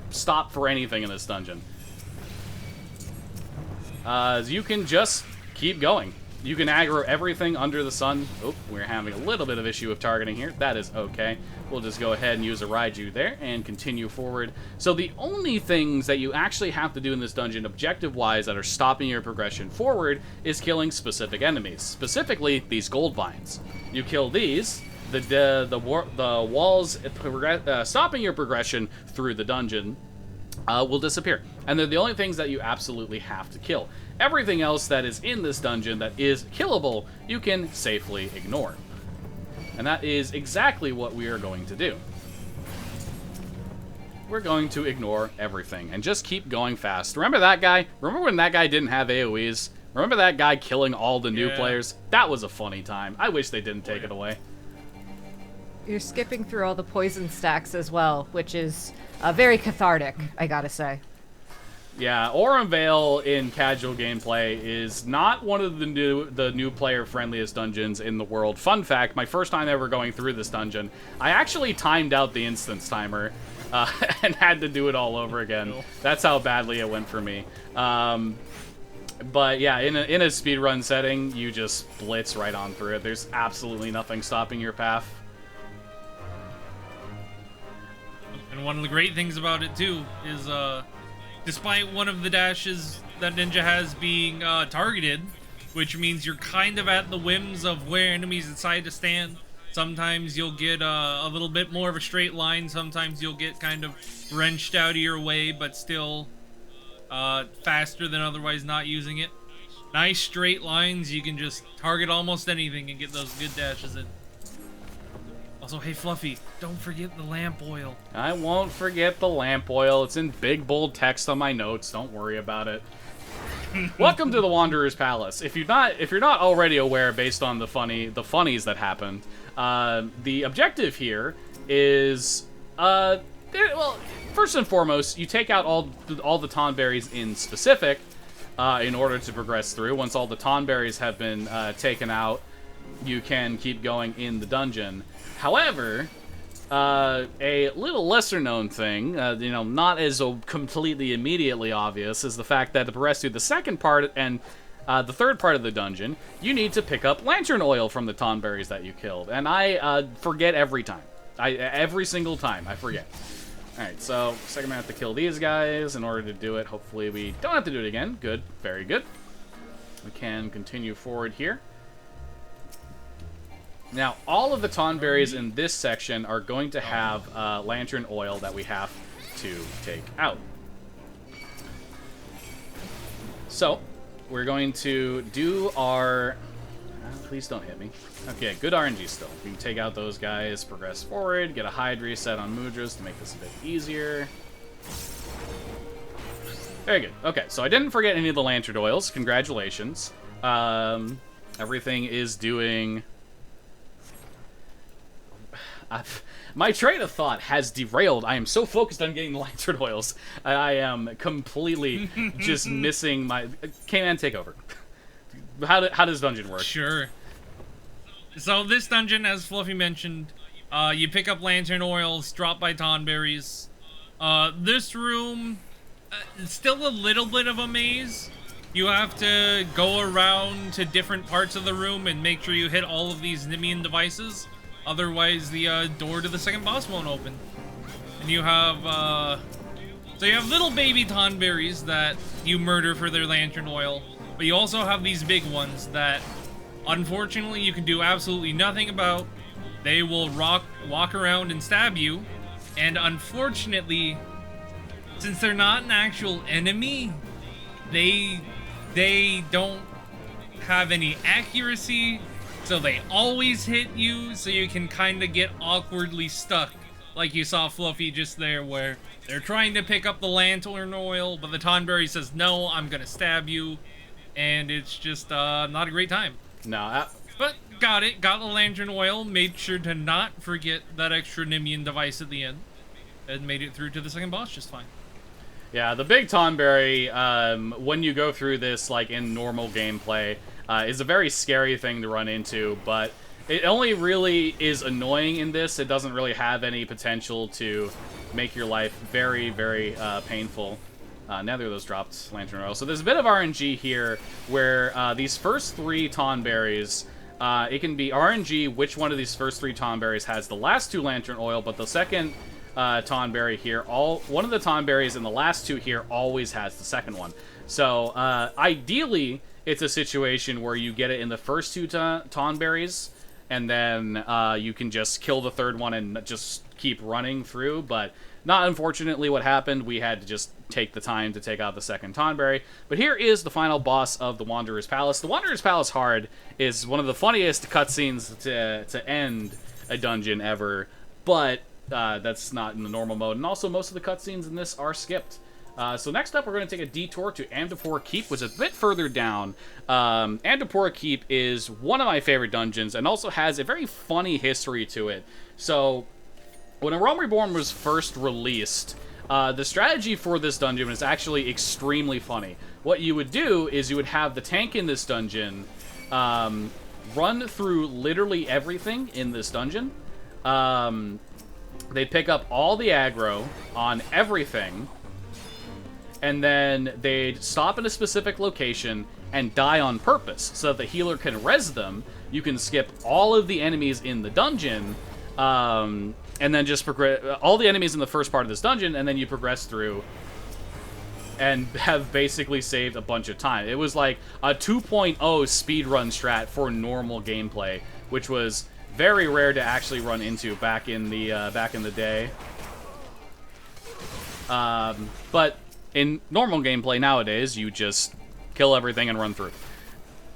stop for anything in this dungeon. You can just keep going. You can aggro everything under the sun. Oh, we're having a little bit of issue with targeting here. That is okay. We'll just go ahead and use a Raiju there and continue forward. So the only things that you actually have to do in this dungeon objective-wise that are stopping your progression forward is killing specific enemies. Specifically, these gold vines. You kill these, the walls stopping your progression through the dungeon will disappear. And they're the only things that you absolutely have to kill. Everything else that is in this dungeon that is killable, you can safely ignore. And that is exactly what we are going to do. We're going to ignore everything and just keep going fast. Remember that guy? Remember when that guy didn't have AoEs? Remember that guy killing all the new players? That was a funny time. I wish they didn't take it away. You're skipping through all the poison stacks as well, which is very cathartic, I gotta say. Yeah, Aurum Vale in casual gameplay is not one of the new player friendliest dungeons in the world. Fun fact, my first time ever going through this dungeon, I actually timed out the instance timer and had to do it all over again. That's how badly it went for me. But yeah, in a speedrun setting, you just blitz right on through it. There's absolutely nothing stopping your path. And one of the great things about it too is despite one of the dashes that Ninja has being targeted, which means you're kind of at the whims of where enemies decide to stand. Sometimes you'll get a little bit more of a straight line, sometimes you'll get kind of wrenched out of your way, but still faster than otherwise not using it. Nice straight lines, you can just target almost anything and get those good dashes in. Also, hey Fluffy, don't forget the lamp oil. I won't forget the lamp oil. It's in big bold text on my notes. Don't worry about it. Welcome to the Wanderer's Palace. If you're not already aware, based on the funnies that happened, the objective here is well, first and foremost, you take out all the Tonberries in specific in order to progress through. Once all the Tonberries have been taken out, you can keep going in the dungeon. However, a little lesser-known thing, not as completely immediately obvious, is the fact that to progress through the second part and the third part of the dungeon, you need to pick up lantern oil from the Tonberries that you killed. And I forget every time. Every single time, I forget. Alright, so second we have to kill these guys in order to do it. Hopefully we don't have to do it again. Good, very good. We can continue forward here. Now, all of the Tonberries in this section are going to have lantern oil that we have to take out. So, we're going to do our... please don't hit me. Okay, good RNG still. We can take out those guys, progress forward, get a hide reset on Mudras to make this a bit easier. Very good. Okay, so I didn't forget any of the lantern oils. Congratulations. Everything is doing... my train of thought has derailed. I am so focused on getting the lantern oils. I am completely just missing my... K-Man, take over. How does dungeon work? Sure. So this dungeon, as Fluffy mentioned, you pick up lantern oils, drop by Tonberries. This room, still a little bit of a maze. You have to go around to different parts of the room and make sure you hit all of these Nimian devices. Otherwise, the door to the second boss won't open. And you have, so you have little baby Tonberries that you murder for their lantern oil. But you also have these big ones that, unfortunately, you can do absolutely nothing about. they will walk around and stab you, and unfortunately, since they're not an actual enemy, they don't have any accuracy, so they always hit you, so you can kind of get awkwardly stuck, like you saw Fluffy just there, where they're trying to pick up the lantern oil, but the Tonberry says, no, I'm gonna stab you, and it's just not a great time. No, but got the lantern oil, made sure to not forget that extra Nimian device at the end, and made it through to the second boss just fine. yeah, the big Tonberry, when you go through this, like, in normal gameplay, is a very scary thing to run into, but it only really is annoying in this. It doesn't really have any potential to make your life very, very painful. Neither of those dropped Lantern Oil. So there's a bit of RNG here where these first 3 Tonberries, it can be RNG which one of these first 3 Tonberries has the last 2 Lantern Oil, but the second Tonberry here, one of the Tonberries in the last 2 here always has the second one. So ideally, it's a situation where you get it in the first 2 Tonberries, and then you can just kill the third one and just keep running through, but not unfortunately what happened. We had to just take the time to take out the second Tonberry. But here is the final boss of the Wanderer's Palace. The Wanderer's Palace Hard is one of the funniest cutscenes to end a dungeon ever, but that's not in the normal mode, and also most of the cutscenes in this are skipped. So next up, we're going to take a detour to Amdapor Keep, which is a bit further down. Amdapor Keep is one of my favorite dungeons, and also has a very funny history to it. So, when A Realm Reborn was first released, the strategy for this dungeon was actually extremely funny. What you would do is you would have the tank in this dungeon run through literally everything in this dungeon. They'd pick up all the aggro on everything, and then they'd stop at a specific location and die on purpose so that the healer can res them. You can skip all of the enemies in the dungeon, and then just progress all the enemies in the first part of this dungeon, and then you progress through and have basically saved a bunch of time. It was like a 2.0 speedrun strat for normal gameplay, which was very rare to actually run into back in the day. But in normal gameplay nowadays, you just kill everything and run through.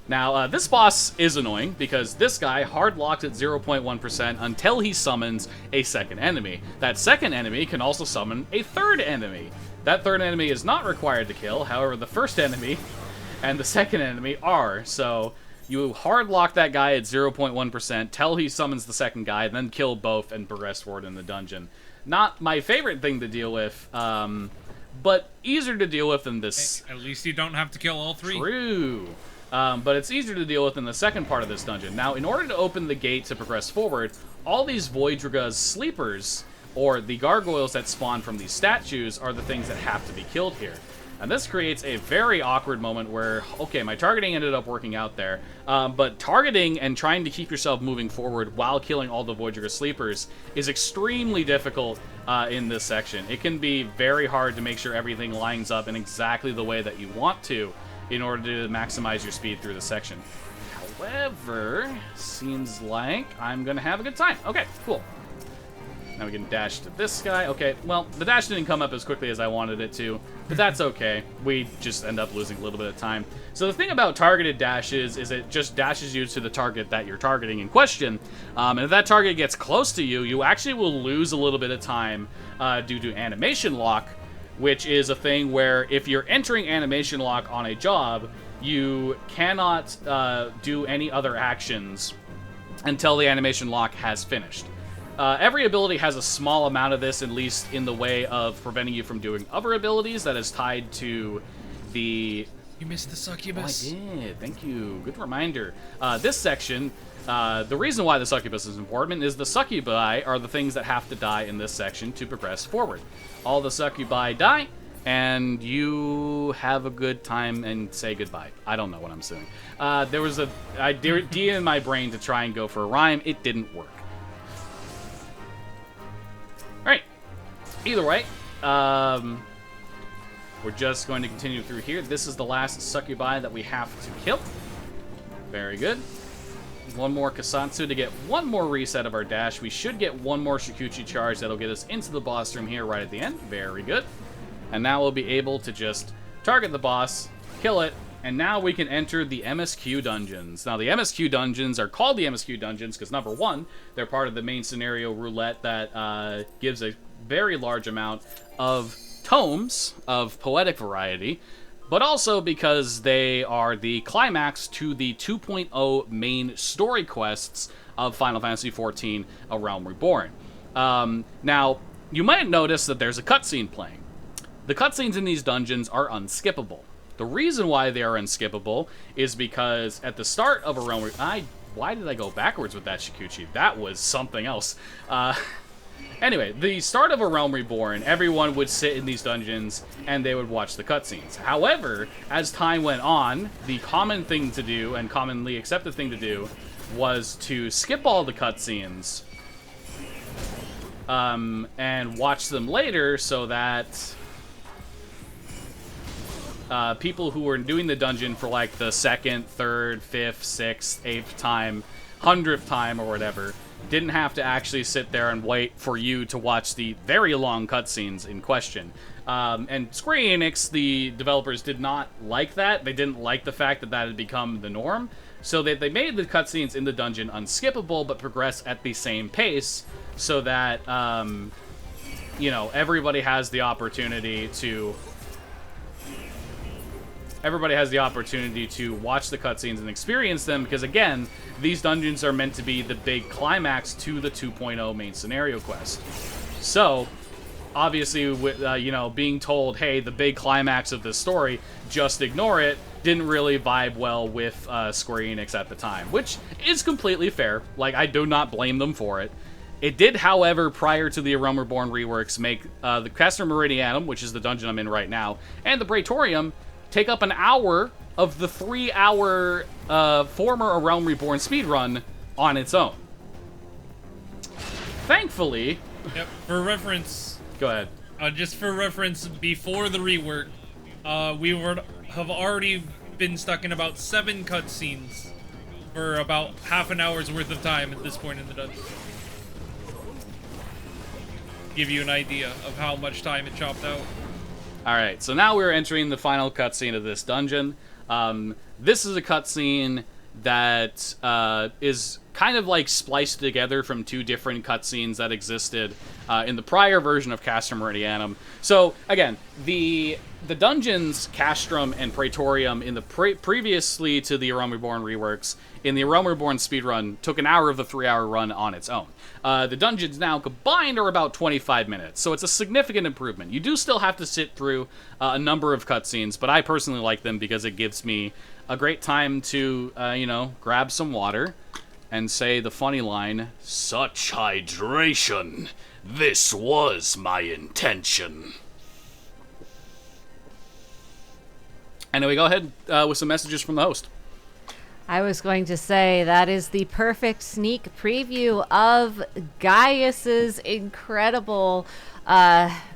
Now, this boss is annoying because this guy hard-locked at 0.1% until he summons a second enemy. That second enemy can also summon a third enemy. That third enemy is not required to kill, however, the first enemy and the second enemy are. So, you hard-lock that guy at 0.1% till he summons the second guy, then kill both and progress forward in the dungeon. Not my favorite thing to deal with, but easier to deal with than this. At least you don't have to kill all 3. True. But it's easier to deal with in the second part of this dungeon. Now, in order to open the gate to progress forward, all these Voidriga's sleepers, or the gargoyles that spawn from these statues, are the things that have to be killed here. And this creates a very awkward moment where, okay, my targeting ended up working out there, but targeting and trying to keep yourself moving forward while killing all the Voidriga sleepers is extremely difficult in this section. It can be very hard to make sure everything lines up in exactly the way that you want to in order to maximize your speed through the section. However, seems like I'm gonna have a good time. Okay, cool. Now we can dash to this guy. Okay, well, the dash didn't come up as quickly as I wanted it to, but that's okay. We just end up losing a little bit of time. So the thing about targeted dashes is it just dashes you to the target that you're targeting in question, and if that target gets close to you, you actually will lose a little bit of time due to animation lock, which is a thing where if you're entering animation lock on a job, you cannot do any other actions until the animation lock has finished. Every ability has a small amount of this, at least in the way of preventing you from doing other abilities that is tied to the... You missed the succubus. Oh, I did. Thank you. Good reminder. This section, the reason why the succubus is important is the succubi are the things that have to die in this section to progress forward. All the succubi die, and you have a good time and say goodbye. I don't know what I'm saying. There was a idea in my brain to try and go for a rhyme. It didn't work. Alright. Either way, we're just going to continue through here. This is the last succubi that we have to kill. Very good. one more Kasatsu to get one more reset of our dash. We should get one more Shikuchi charge that'll get us into the boss room here right at the end. Very good. And now we'll be able to just target the boss, kill it, and now we can enter the MSQ dungeons. Now, the MSQ dungeons are called the MSQ dungeons because, number one, they're part of the main scenario roulette that gives a very large amount of tomes of poetic variety, but also because they are the climax to the 2.0 main story quests of Final Fantasy XIV: A Realm Reborn. Now, you might notice that there's a cutscene playing. The cutscenes in these dungeons are unskippable. The reason why they are unskippable is because at the start of A Realm why did I go backwards with that Shikuchi? That was something else. Anyway, the start of A Realm Reborn, everyone would sit in these dungeons and they would watch the cutscenes. However, as time went on, the common thing to do, and commonly accepted thing to do, was to skip all the cutscenes and watch them later so that people who were doing the dungeon for like the 2nd, 3rd, 5th, 6th, 8th time, 100th time or whatever, didn't have to actually sit there and wait for you to watch the very long cutscenes in question. And Square Enix, the developers, did not like that. They didn't like the fact that that had become the norm. So they made the cutscenes in the dungeon unskippable, but progress at the same pace, so that, you know, everybody has the opportunity to watch the cutscenes and experience them, because again, these dungeons are meant to be the big climax to the 2.0 main scenario quest. So, obviously, with, you know, being told, hey, the big climax of this story, just ignore it, didn't really vibe well with Square Enix at the time, which is completely fair. Like, I do not blame them for it. It did, however, prior to the A Realm Reborn reworks, make the Castor Meridianum, which is the dungeon I'm in right now, and the Praetorium take up an hour of the 3-hour former A Realm Reborn speedrun on its own. Thankfully... Yep, for reference... Go ahead. Just for reference, before the rework, have already been stuck in about 7 cutscenes for about half an hour's worth of time at this point in the dungeon. Give you an idea of how much time it chopped out. Alright, so now we're entering the final cutscene of this dungeon. This is a cutscene that is kind of like spliced together from 2 different cutscenes that existed in the prior version of Castor Meridianum. So, again, the dungeons, Castrum and Praetorium, in the previously to the A Realm Reborn reworks, in the A Realm Reborn speedrun, took an hour of the 3-hour run on its own. The dungeons now combined are about 25 minutes, so it's a significant improvement. You do still have to sit through a number of cutscenes, but I personally like them because it gives me a great time to, you know, grab some water and say the funny line, "Such hydration. This was my intention." Anyway, go ahead with some messages from the host. I was going to say that is the perfect sneak preview of Gaius's incredible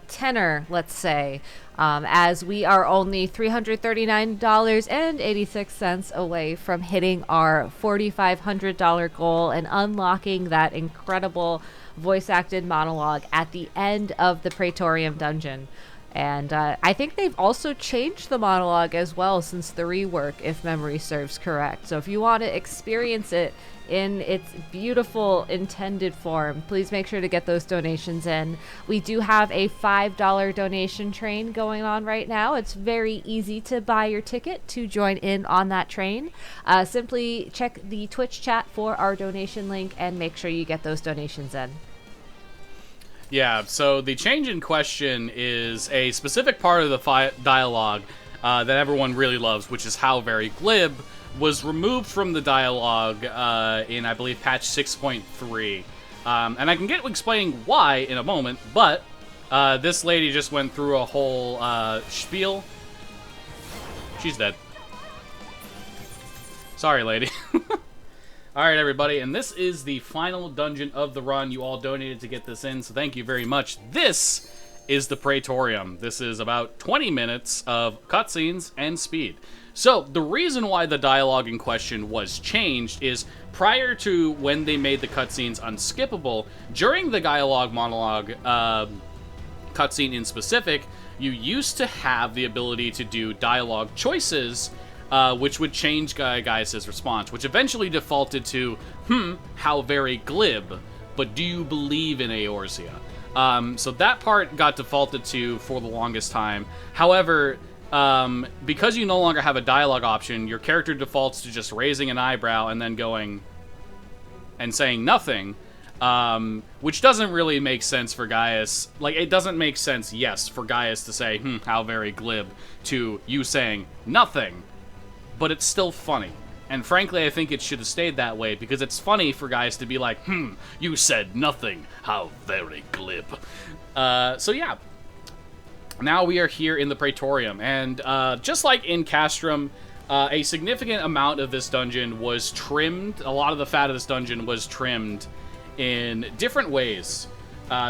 tenor, let's say, as we are only $339.86 away from hitting our $4,500 goal and unlocking that incredible voice-acted monologue at the end of the Praetorium dungeon. And I think they've also changed the monologue as well since the rework, if memory serves correct. So if you want to experience it in its beautiful intended form, please make sure to get those donations in. We do have a $5 donation train going on right now. It's very easy to buy your ticket to join in on that train. Simply check the Twitch chat for our donation link and make sure you get those donations in. Yeah, so the change in question is a specific part of the dialogue that everyone really loves, which is how very glib was removed from the dialogue in, I believe, patch 6.3. And I can get explaining why in a moment, but this lady just went through a whole spiel. She's dead. Sorry, lady. Alright, everybody, and this is the final dungeon of the run. You all donated to get this in, so thank you very much. This is the Praetorium. This is about 20 minutes of cutscenes and speed. So, the reason why the dialogue in question was changed is prior to when they made the cutscenes unskippable, during the dialogue monologue cutscene in specific, you used to have the ability to do dialogue choices, which would change Gaius' response, which eventually defaulted to, how very glib, but do you believe in Eorzea? So that part got defaulted to for the longest time. However, because you no longer have a dialogue option, your character defaults to just raising an eyebrow and then going and saying nothing, which doesn't really make sense for Gaius. Like, it doesn't make sense, yes, for Gaius to say, how very glib, to you saying nothing, but it's still funny. And frankly, I think it should have stayed that way, because it's funny for Gaius to be like, you said nothing, how very glib. So yeah. Now we are here in the Praetorium, and just like in Castrum, a significant amount of this dungeon was trimmed. A lot of the fat of this dungeon was trimmed in different ways.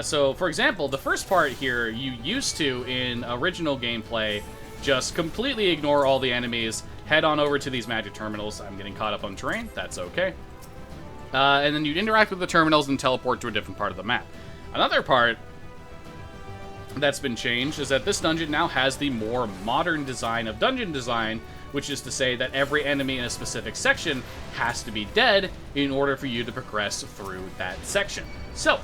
So, for example, the first part here, you used to, in original gameplay, just completely ignore all the enemies, head on over to these magic terminals. I'm getting caught up on terrain, that's okay. And then you'd interact with the terminals and teleport to a different part of the map. Another part that's been changed is that this dungeon now has the more modern design of dungeon design, which is to say that every enemy in a specific section has to be dead in order for you to progress through that section. So,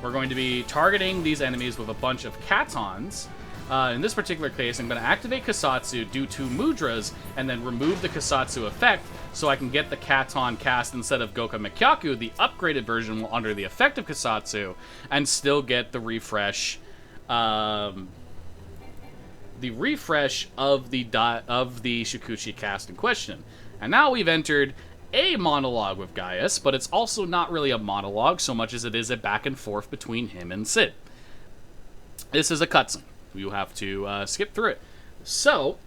we're going to be targeting these enemies with a bunch of Katons. In this particular case, I'm going to activate Kasatsu, do 2 Mudras, and then remove the Kasatsu effect so I can get the Katon cast instead of Goka Mekyaku, the upgraded version under the effect of Kasatsu, and still get the refresh of the Shikuchi cast in question. And now we've entered a monologue with Gaius, but it's also not really a monologue so much as it is a back and forth between him and Cid. This is a cutscene. You have to skip through it. So,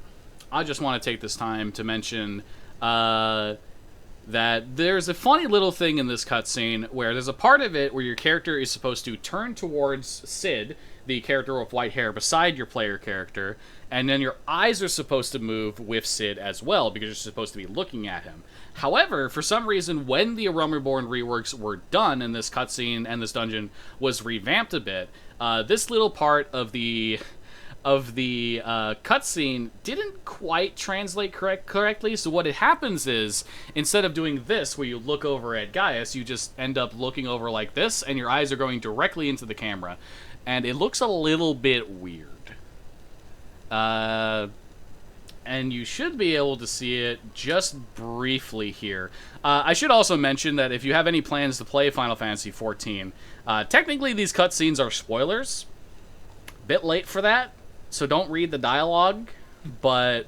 I just want to take this time to mention that there's a funny little thing in this cutscene where there's a part of it where your character is supposed to turn towards Cid, the character with white hair beside your player character, and then your eyes are supposed to move with Cid as well, because you're supposed to be looking at him. However, for some reason, when the Realm Reborn reworks were done and this cutscene and this dungeon was revamped a bit, this little part of the cutscene didn't quite translate correctly. So what happens is, instead of doing this, where you look over at Gaius, you just end up looking over like this, and your eyes are going directly into the camera. And it looks a little bit weird. And you should be able to see it just briefly here. I should also mention that if you have any plans to play Final Fantasy XIV, technically these cutscenes are spoilers. Bit late for that, so don't read the dialogue, but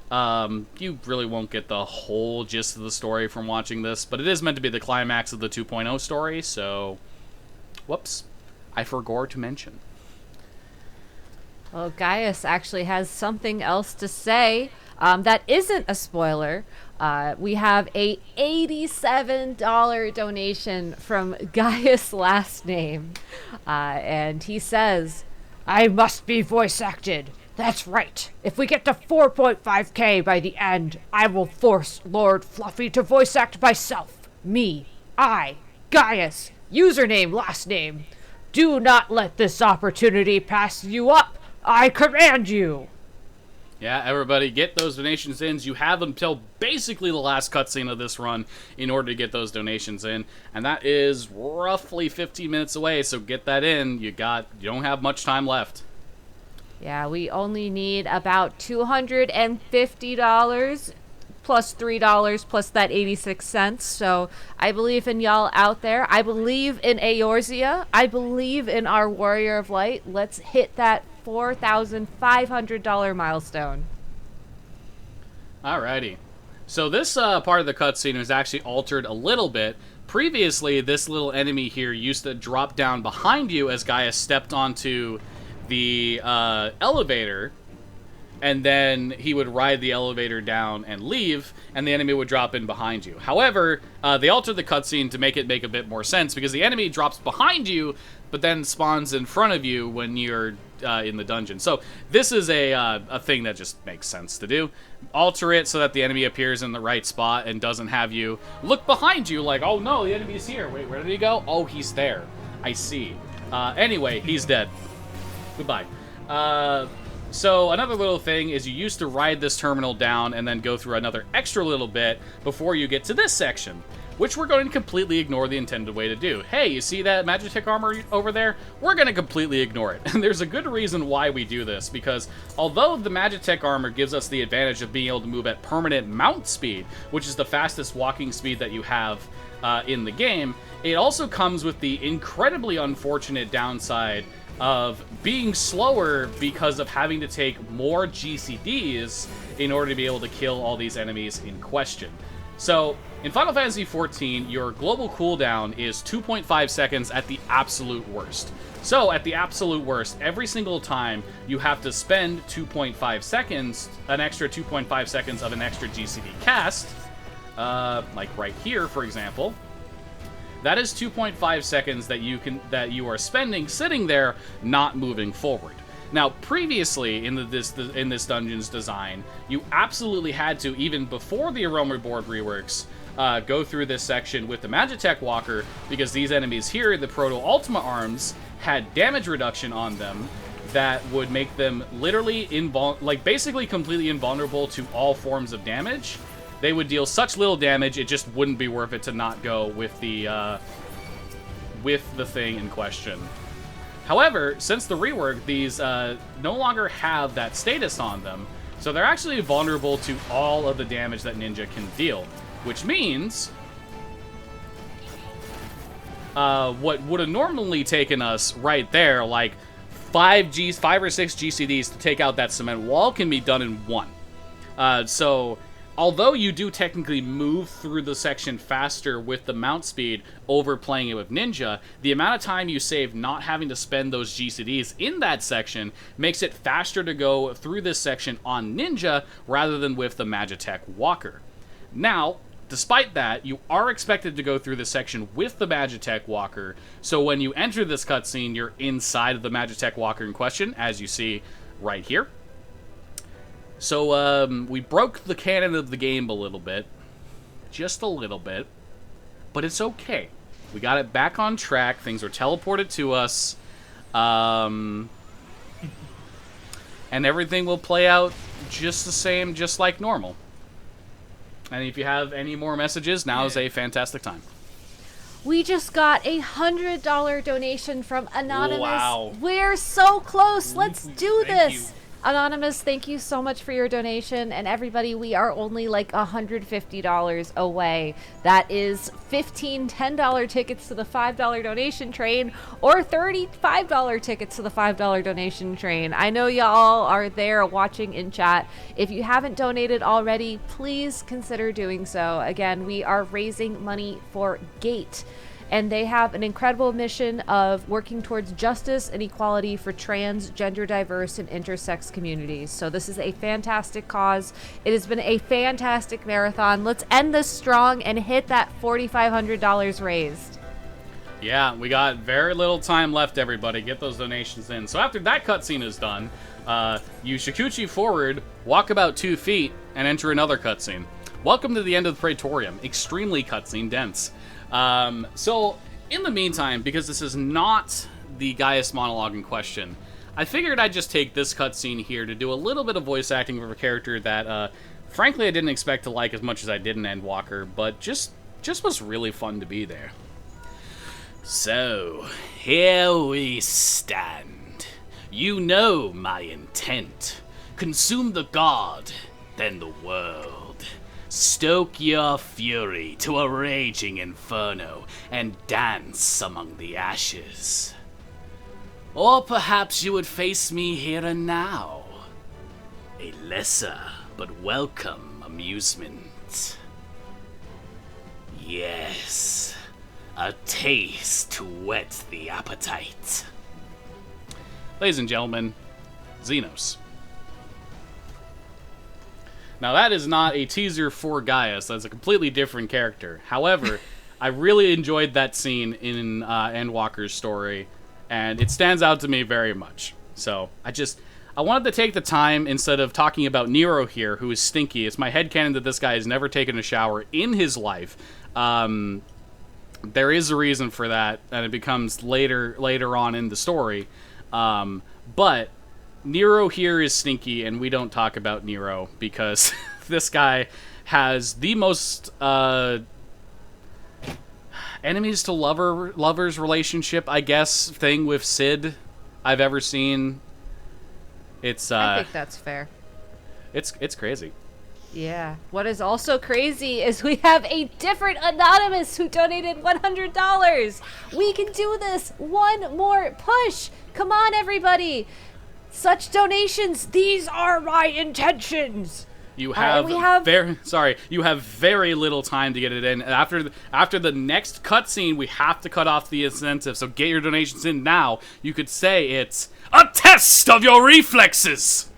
you really won't get the whole gist of the story from watching this, but it is meant to be the climax of the 2.0 story, so whoops, I forgot to mention. Well, Gaius actually has something else to say that isn't a spoiler. We have a $87 donation from Gaius last name, and he says, "I must be voice acted. That's right. If we get to 4.5k by the end, I will force LordFluffy to voice act myself. Me, I, Gaius, username, last name. Do not let this opportunity pass you up. I command you." Yeah, everybody, get those donations in. You have until basically the last cutscene of this run in order to get those donations in, and that is roughly 15 minutes away, so get that in. You don't have much time left. Yeah, we only need about $250 plus $3 plus that 86 cents. So I believe in y'all out there. I believe in Eorzea. I believe in our Warrior of Light. Let's hit that $4,500 milestone. Alrighty. So this part of the cutscene was actually altered a little bit. Previously, this little enemy here used to drop down behind you as Gaius stepped onto the elevator. and then he would ride the elevator down and leave, and the enemy would drop in behind you. However, they altered the cutscene to make it make a bit more sense, because the enemy drops behind you, but then spawns in front of you when you're in the dungeon. So this is a thing that just makes sense to do. Alter it so that the enemy appears in the right spot and doesn't have you look behind you like, oh no, the enemy's here. Wait, where did he go? Oh, he's there. I see. Anyway, he's dead. Goodbye. So another little thing is you used to ride this terminal down and then go through another extra little bit before you get to this section, which we're going to completely ignore the intended way to do. Hey, you see that Magitech armor over there? We're going to completely ignore it. And there's a good reason why we do this, because although the Magitech armor gives us the advantage of being able to move at permanent mount speed, which is the fastest walking speed that you have in the game, it also comes with the incredibly unfortunate downside of being slower because of having to take more GCDs in order to be able to kill all these enemies in question. So, in Final Fantasy XIV, your global cooldown is 2.5 seconds at the absolute worst. So, at the absolute worst, every single time you have to spend 2.5 seconds, an extra 2.5 seconds of an extra GCD cast, like right here, for example, that is 2.5 seconds that you are spending sitting there, not moving forward. Now, previously in this dungeon's design, you absolutely had to, even before the Aroma Board reworks, go through this section with the Magitech Walker, because these enemies here, the Proto Ultima arms, had damage reduction on them that would make them literally basically completely invulnerable to all forms of damage. They would deal such little damage, it just wouldn't be worth it to not go with the thing in question. However, since the rework, these no longer have that status on them, so they're actually vulnerable to all of the damage that Ninja can deal, which means what would have normally taken us right there, like 5 or 6 GCDs to take out that cement wall, can be done in 1. So although you do technically move through the section faster with the mount speed over playing it with Ninja, the amount of time you save not having to spend those GCDs in that section makes it faster to go through this section on Ninja rather than with the Magitech Walker. Now, despite that, you are expected to go through this section with the Magitech Walker, so when you enter this cutscene, you're inside of the Magitech Walker in question, as you see right here. So, we broke the canon of the game a little bit. Just a little bit. But it's okay. We got it back on track. Things were teleported to us. And everything will play out just the same, just like normal. And if you have any more messages, now is a fantastic time. We just got a $100 donation from Anonymous. Wow. We're so close. Let's do Thank this. you. Anonymous, thank you so much for your donation. And everybody, we are only like $150 away. That is 15 $10 tickets to the $5 donation train, or $35 tickets to the $5 donation train. I know y'all are there watching in chat. If you haven't donated already, please consider doing so. Again, we are raising money for GATE, and they have an incredible mission of working towards justice and equality for trans, gender diverse, and intersex communities. So this is a fantastic cause. It has been a fantastic marathon. Let's end this strong and hit that $4,500 raised. Yeah, we got very little time left, everybody. Get those donations in. So after that cutscene is done, you Shikuchi forward, walk about 2 feet, and enter another cutscene. Welcome to the end of the Praetorium. Extremely cutscene dense. So, in the meantime, because this is not the Gaius monologue in question, I figured I'd just take this cutscene here to do a little bit of voice acting for a character that, frankly, I didn't expect to like as much as I did in Endwalker, but just was really fun to be there. So, here we stand. You know my intent. Consume the god, then the world. Stoke your fury to a raging inferno and dance among the ashes. Or perhaps you would face me here and now. A lesser but welcome amusement. Yes, a taste to whet the appetite. Ladies and gentlemen, Xenos. Now, that is not a teaser for Gaius. That's a completely different character. However, I really enjoyed that scene in Endwalker's story, and it stands out to me very much. So, I wanted to take the time, instead of talking about Nero here, who is stinky. It's my headcanon that this guy has never taken a shower in his life. There is a reason for that, and it becomes later on in the story. But Nero here is stinky, and we don't talk about Nero, because this guy has the most enemies to lovers relationship, I guess, thing with Sid I've ever seen. It's I think that's fair. It's crazy. Yeah. What is also crazy is we have a different anonymous who donated $100. We can do this. One more push. Come on, everybody. Such donations. These are my intentions. You have, you have very little time to get it in. After the next cutscene, we have to cut off the incentive. So get your donations in now. You could say it's a test of your reflexes.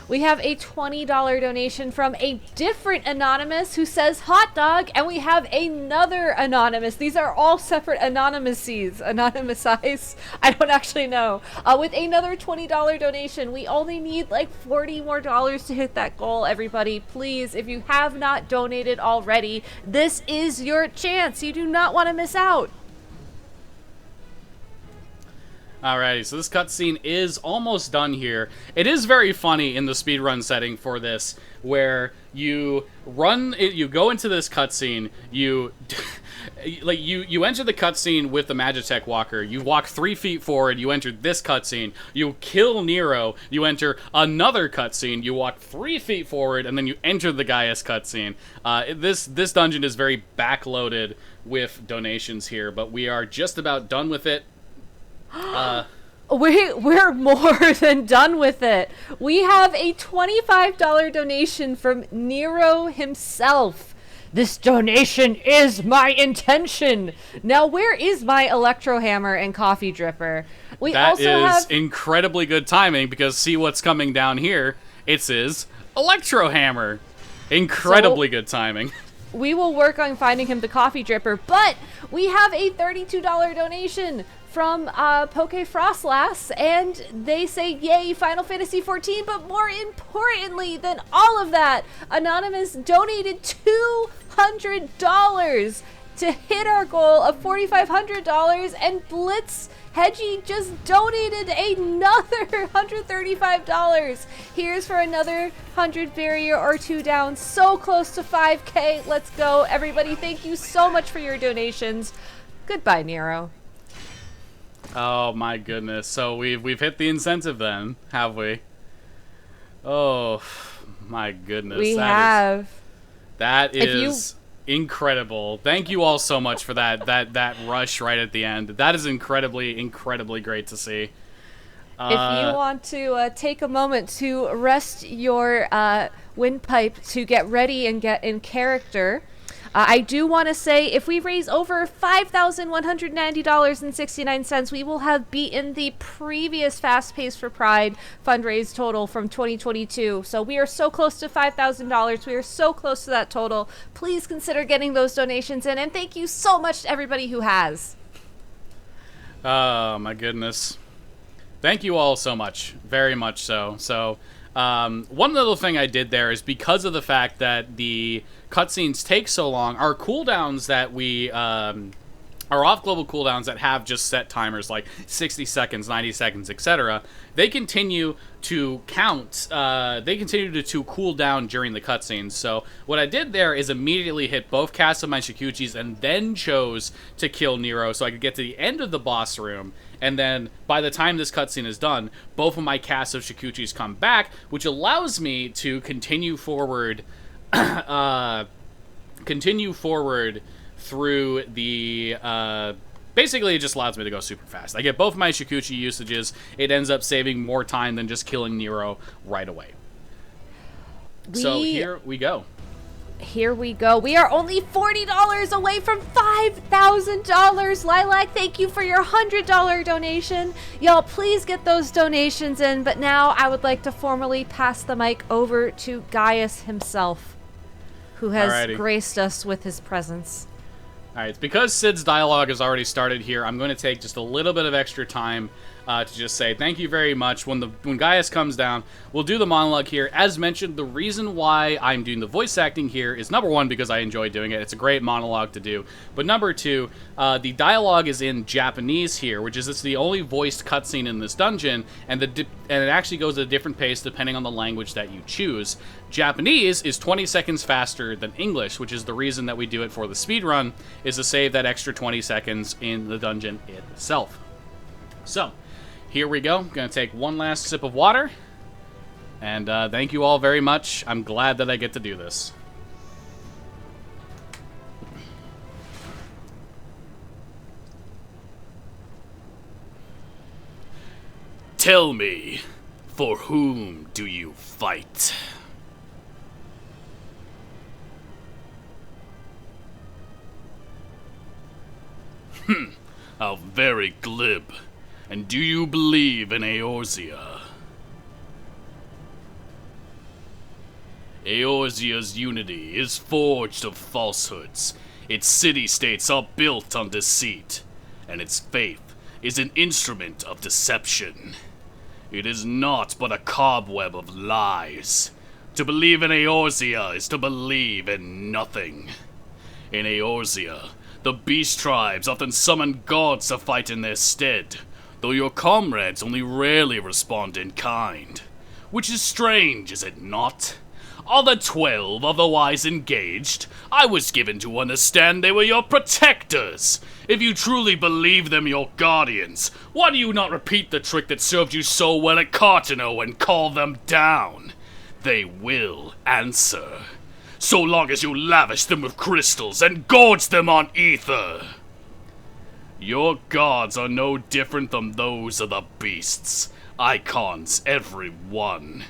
We have a $20 donation from a different anonymous who says hot dog, and we have another anonymous. These are all separate anonymousize. I don't actually know. With another $20 donation, we only need like $40 more to hit that goal, everybody. Please, if you have not donated already, this is your chance. You do not want to miss out. Alrighty, so this cutscene is almost done here. It is very funny in the speedrun setting for this, where you go into this cutscene, you enter the cutscene with the Magitech Walker, you walk 3 feet forward, you enter this cutscene, you kill Nero, you enter another cutscene, you walk 3 feet forward, and then you enter the Gaius cutscene. This dungeon is very backloaded with donations here, but we are just about done with it. We're more than done with it. We have a $25 donation from Nero himself. This donation is my intention. Now, where is my electro hammer and coffee dripper? That is incredibly good timing, because see what's coming down here. It says electro hammer. Incredibly good timing. We will work on finding him the coffee dripper, but we have a $32 donation from Poke Frostlass, and they say, yay, Final Fantasy XIV, but more importantly than all of that, Anonymous donated $200 to hit our goal of $4,500, and Blitz Hedgie just donated another $135. Here's for another 100 barrier or 2 down, so close to 5K. Let's go, everybody. Thank you so much for your donations. Goodbye, Nero. Oh my goodness. So we've hit the incentive then, have we? Oh my goodness. We have. That is incredible. Thank you all so much for that rush right at the end. That is incredibly great to see. If you want to take a moment to rest your windpipe to get ready and get in character, I do want to say, if we raise over $5,190.69, we will have beaten the previous Fast Pace for Pride fundraise total from 2022. So we are so close to $5,000. We are so close to that total. Please consider getting those donations in, and thank you so much to everybody who has. Oh my goodness. Thank you all so much. Very much so. So, one little thing I did there is, because of the fact that the cutscenes take so long, our cooldowns that we, our off-global cooldowns that have just set timers like 60 seconds, 90 seconds, etc., they continue to count, they continue to cool down during the cutscenes. So what I did there is immediately hit both casts of my Shikuchis and then chose to kill Nero so I could get to the end of the boss room. And then, by the time this cutscene is done, both of my casts of Shikuchis come back, which allows me to continue forward, through the, basically it just allows me to go super fast. I get both my Shikuchi usages. It ends up saving more time than just killing Nero right away. So here we go. here we go. We are only $40 away from $5,000. Lilac, thank you for your $100 donation. Y'all, please get those donations in. But now I would like to formally pass the mic over to Gaius himself, who has graced us with his presence. All right, because Sid's dialogue has already started here, I'm going to take just a little bit of extra time to just say thank you very much. When Gaius comes down, we'll do the monologue here. As mentioned, the reason why I'm doing the voice acting here is, number one, because I enjoy doing it. It's a great monologue to do. But number two, the dialogue is in Japanese here, which is it's the only voiced cutscene in this dungeon, and it actually goes at a different pace depending on the language that you choose. Japanese is 20 seconds faster than English, which is the reason that we do it for the speedrun, is to save that extra 20 seconds in the dungeon itself. So, here we go. I'm going to take one last sip of water. And thank you all very much. I'm glad that I get to do this. Tell me, for whom do you fight? How very glib. And do you believe in Eorzea? Eorzea's unity is forged of falsehoods. Its city-states are built on deceit, and its faith is an instrument of deception. It is not but a cobweb of lies. To believe in Eorzea is to believe in nothing. In Eorzea, the beast tribes often summon gods to fight in their stead, though your comrades only rarely respond in kind. Which is strange, is it not? Of the 12 otherwise engaged, I was given to understand they were your protectors. If you truly believe them your guardians, why do you not repeat the trick that served you so well at Cartano and call them down? They will answer, so long as you lavish them with crystals and gorge them on ether. Your gods are no different from those of the beasts. Icons, every one.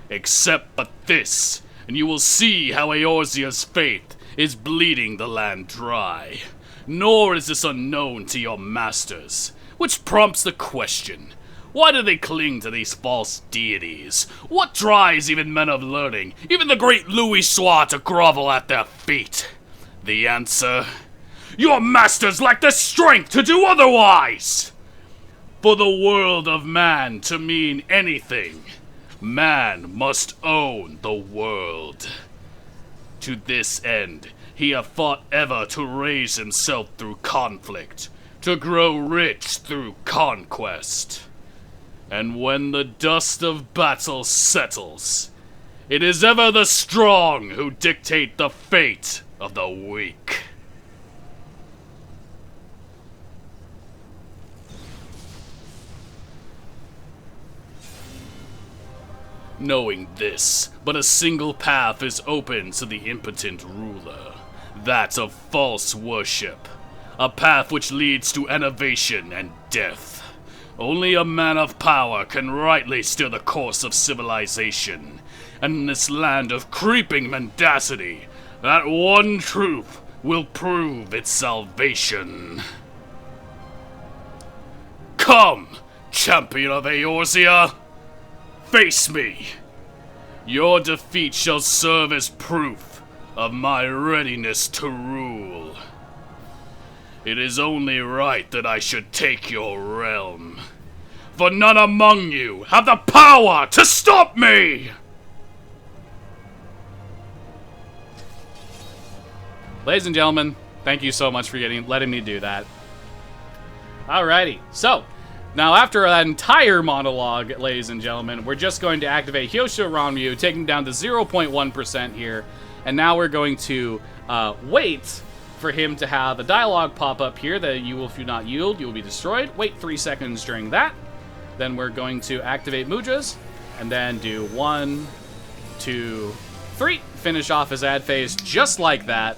Except but this, and you will see how Eorzea's faith is bleeding the land dry. Nor is this unknown to your masters, which prompts the question, why do they cling to these false deities? What drives even men of learning, even the great Louis Soir, to grovel at their feet? The answer? Your masters lack the strength to do otherwise! For the world of man to mean anything, man must own the world. To this end, he hath fought ever to raise himself through conflict, to grow rich through conquest. And when the dust of battle settles, it is ever the strong who dictate the fate of the weak. Knowing this, but a single path is open to the impotent ruler, that of false worship, a path which leads to enervation and death. Only a man of power can rightly steer the course of civilization, and in this land of creeping mendacity, that one truth will prove its salvation. Come, champion of Eorzea! Face me! Your defeat shall serve as proof of my readiness to rule. It is only right that I should take your realm, for none among you have the power to stop me! Ladies and gentlemen, thank you so much for letting me do that. Alrighty, so now after that entire monologue, ladies and gentlemen, we're just going to activate Hyosho Ranryu, taking down to 0.1% here, and now we're going to wait for him to have a dialogue pop up here that if you not yield, you will be destroyed. Wait 3 seconds during that. Then we're going to activate Mujas, and then do 1, 2, 3. Finish off his ad phase just like that.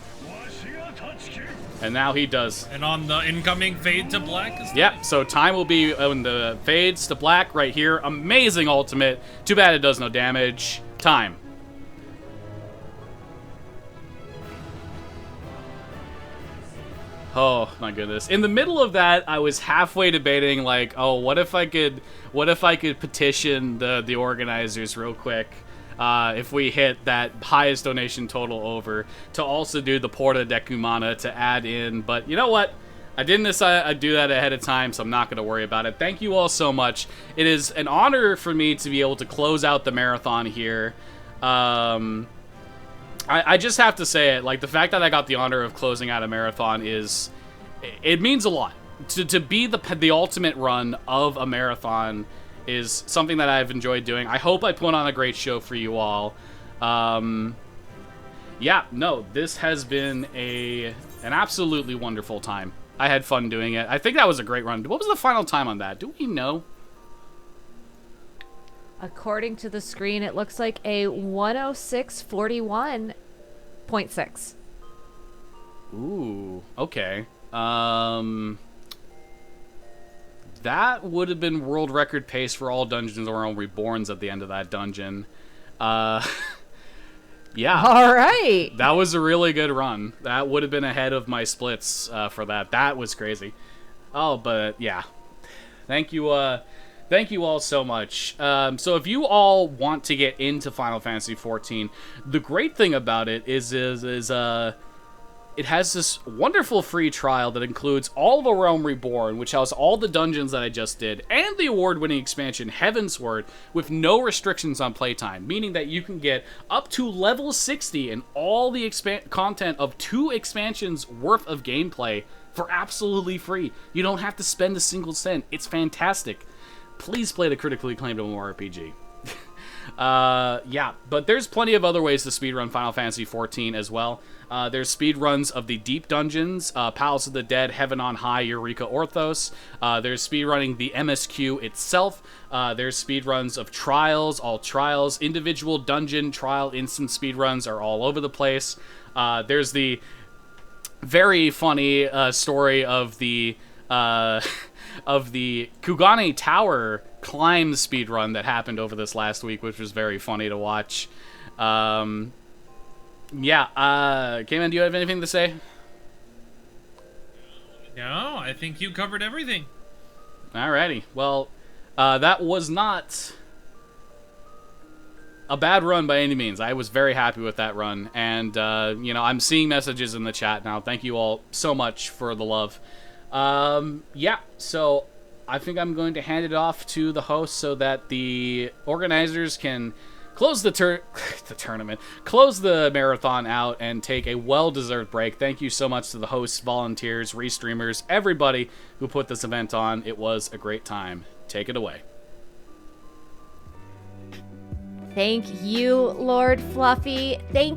And now he does. And on the incoming fade to black? Yep, so time will be when the fades to black right here. Amazing ultimate. Too bad it does no damage. Time. Oh my goodness. In the middle of that, I was halfway debating like, oh, what if I could petition the organizers real quick, if we hit that highest donation total over, to also do the Porta Decumana to add in, but you know what? I didn't decide I'd do that ahead of time, so I'm not going to worry about it. Thank you all so much. It is an honor for me to be able to close out the marathon here. I just have to say it, like, the fact that I got the honor of closing out a marathon it means a lot. To be the ultimate run of a marathon is something that I've enjoyed doing. I hope I put on a great show for you all. Yeah, no, this has been an absolutely wonderful time. I had fun doing it. I think that was a great run. What was the final time on that? Do we know? According to the screen, it looks like a 106.41.6. Ooh, okay. That would have been world record pace for all Dungeons & Realms Reborns at the end of that dungeon. Yeah. All right. That was a really good run. That would have been ahead of my splits for that. That was crazy. Oh, but yeah. Thank you all so much. So if you all want to get into Final Fantasy XIV, the great thing about it is it has this wonderful free trial that includes all of A Realm Reborn, which has all the dungeons that I just did, and the award-winning expansion Heavensward, with no restrictions on playtime, meaning that you can get up to level 60 and all the content of 2 expansions worth of gameplay for absolutely free. You don't have to spend a single cent. It's fantastic. Please play the critically acclaimed MMORPG. Yeah, but there's plenty of other ways to speedrun Final Fantasy XIV as well. There's speedruns of the deep dungeons, Palace of the Dead, Heaven on High, Eureka Orthos. There's speedrunning the MSQ itself. There's speedruns of trials, all trials. Individual dungeon trial instant speedruns are all over the place. There's the very funny story of the Kugane Tower climb speedrun that happened over this last week, which was very funny to watch. Yeah, Cayman, do you have anything to say? No, I think you covered everything. Alrighty, well, that was not a bad run by any means. I was very happy with that run, and, you know, I'm seeing messages in the chat now. Thank you all so much for the love. Yeah, so I think I'm going to hand it off to the host so that the organizers can close the tournament, close the marathon out, and take a well-deserved break. Thank you so much to the hosts, volunteers, restreamers, everybody who put this event on. It was a great time. Take it away. Thank you, Lord Fluffy. Thank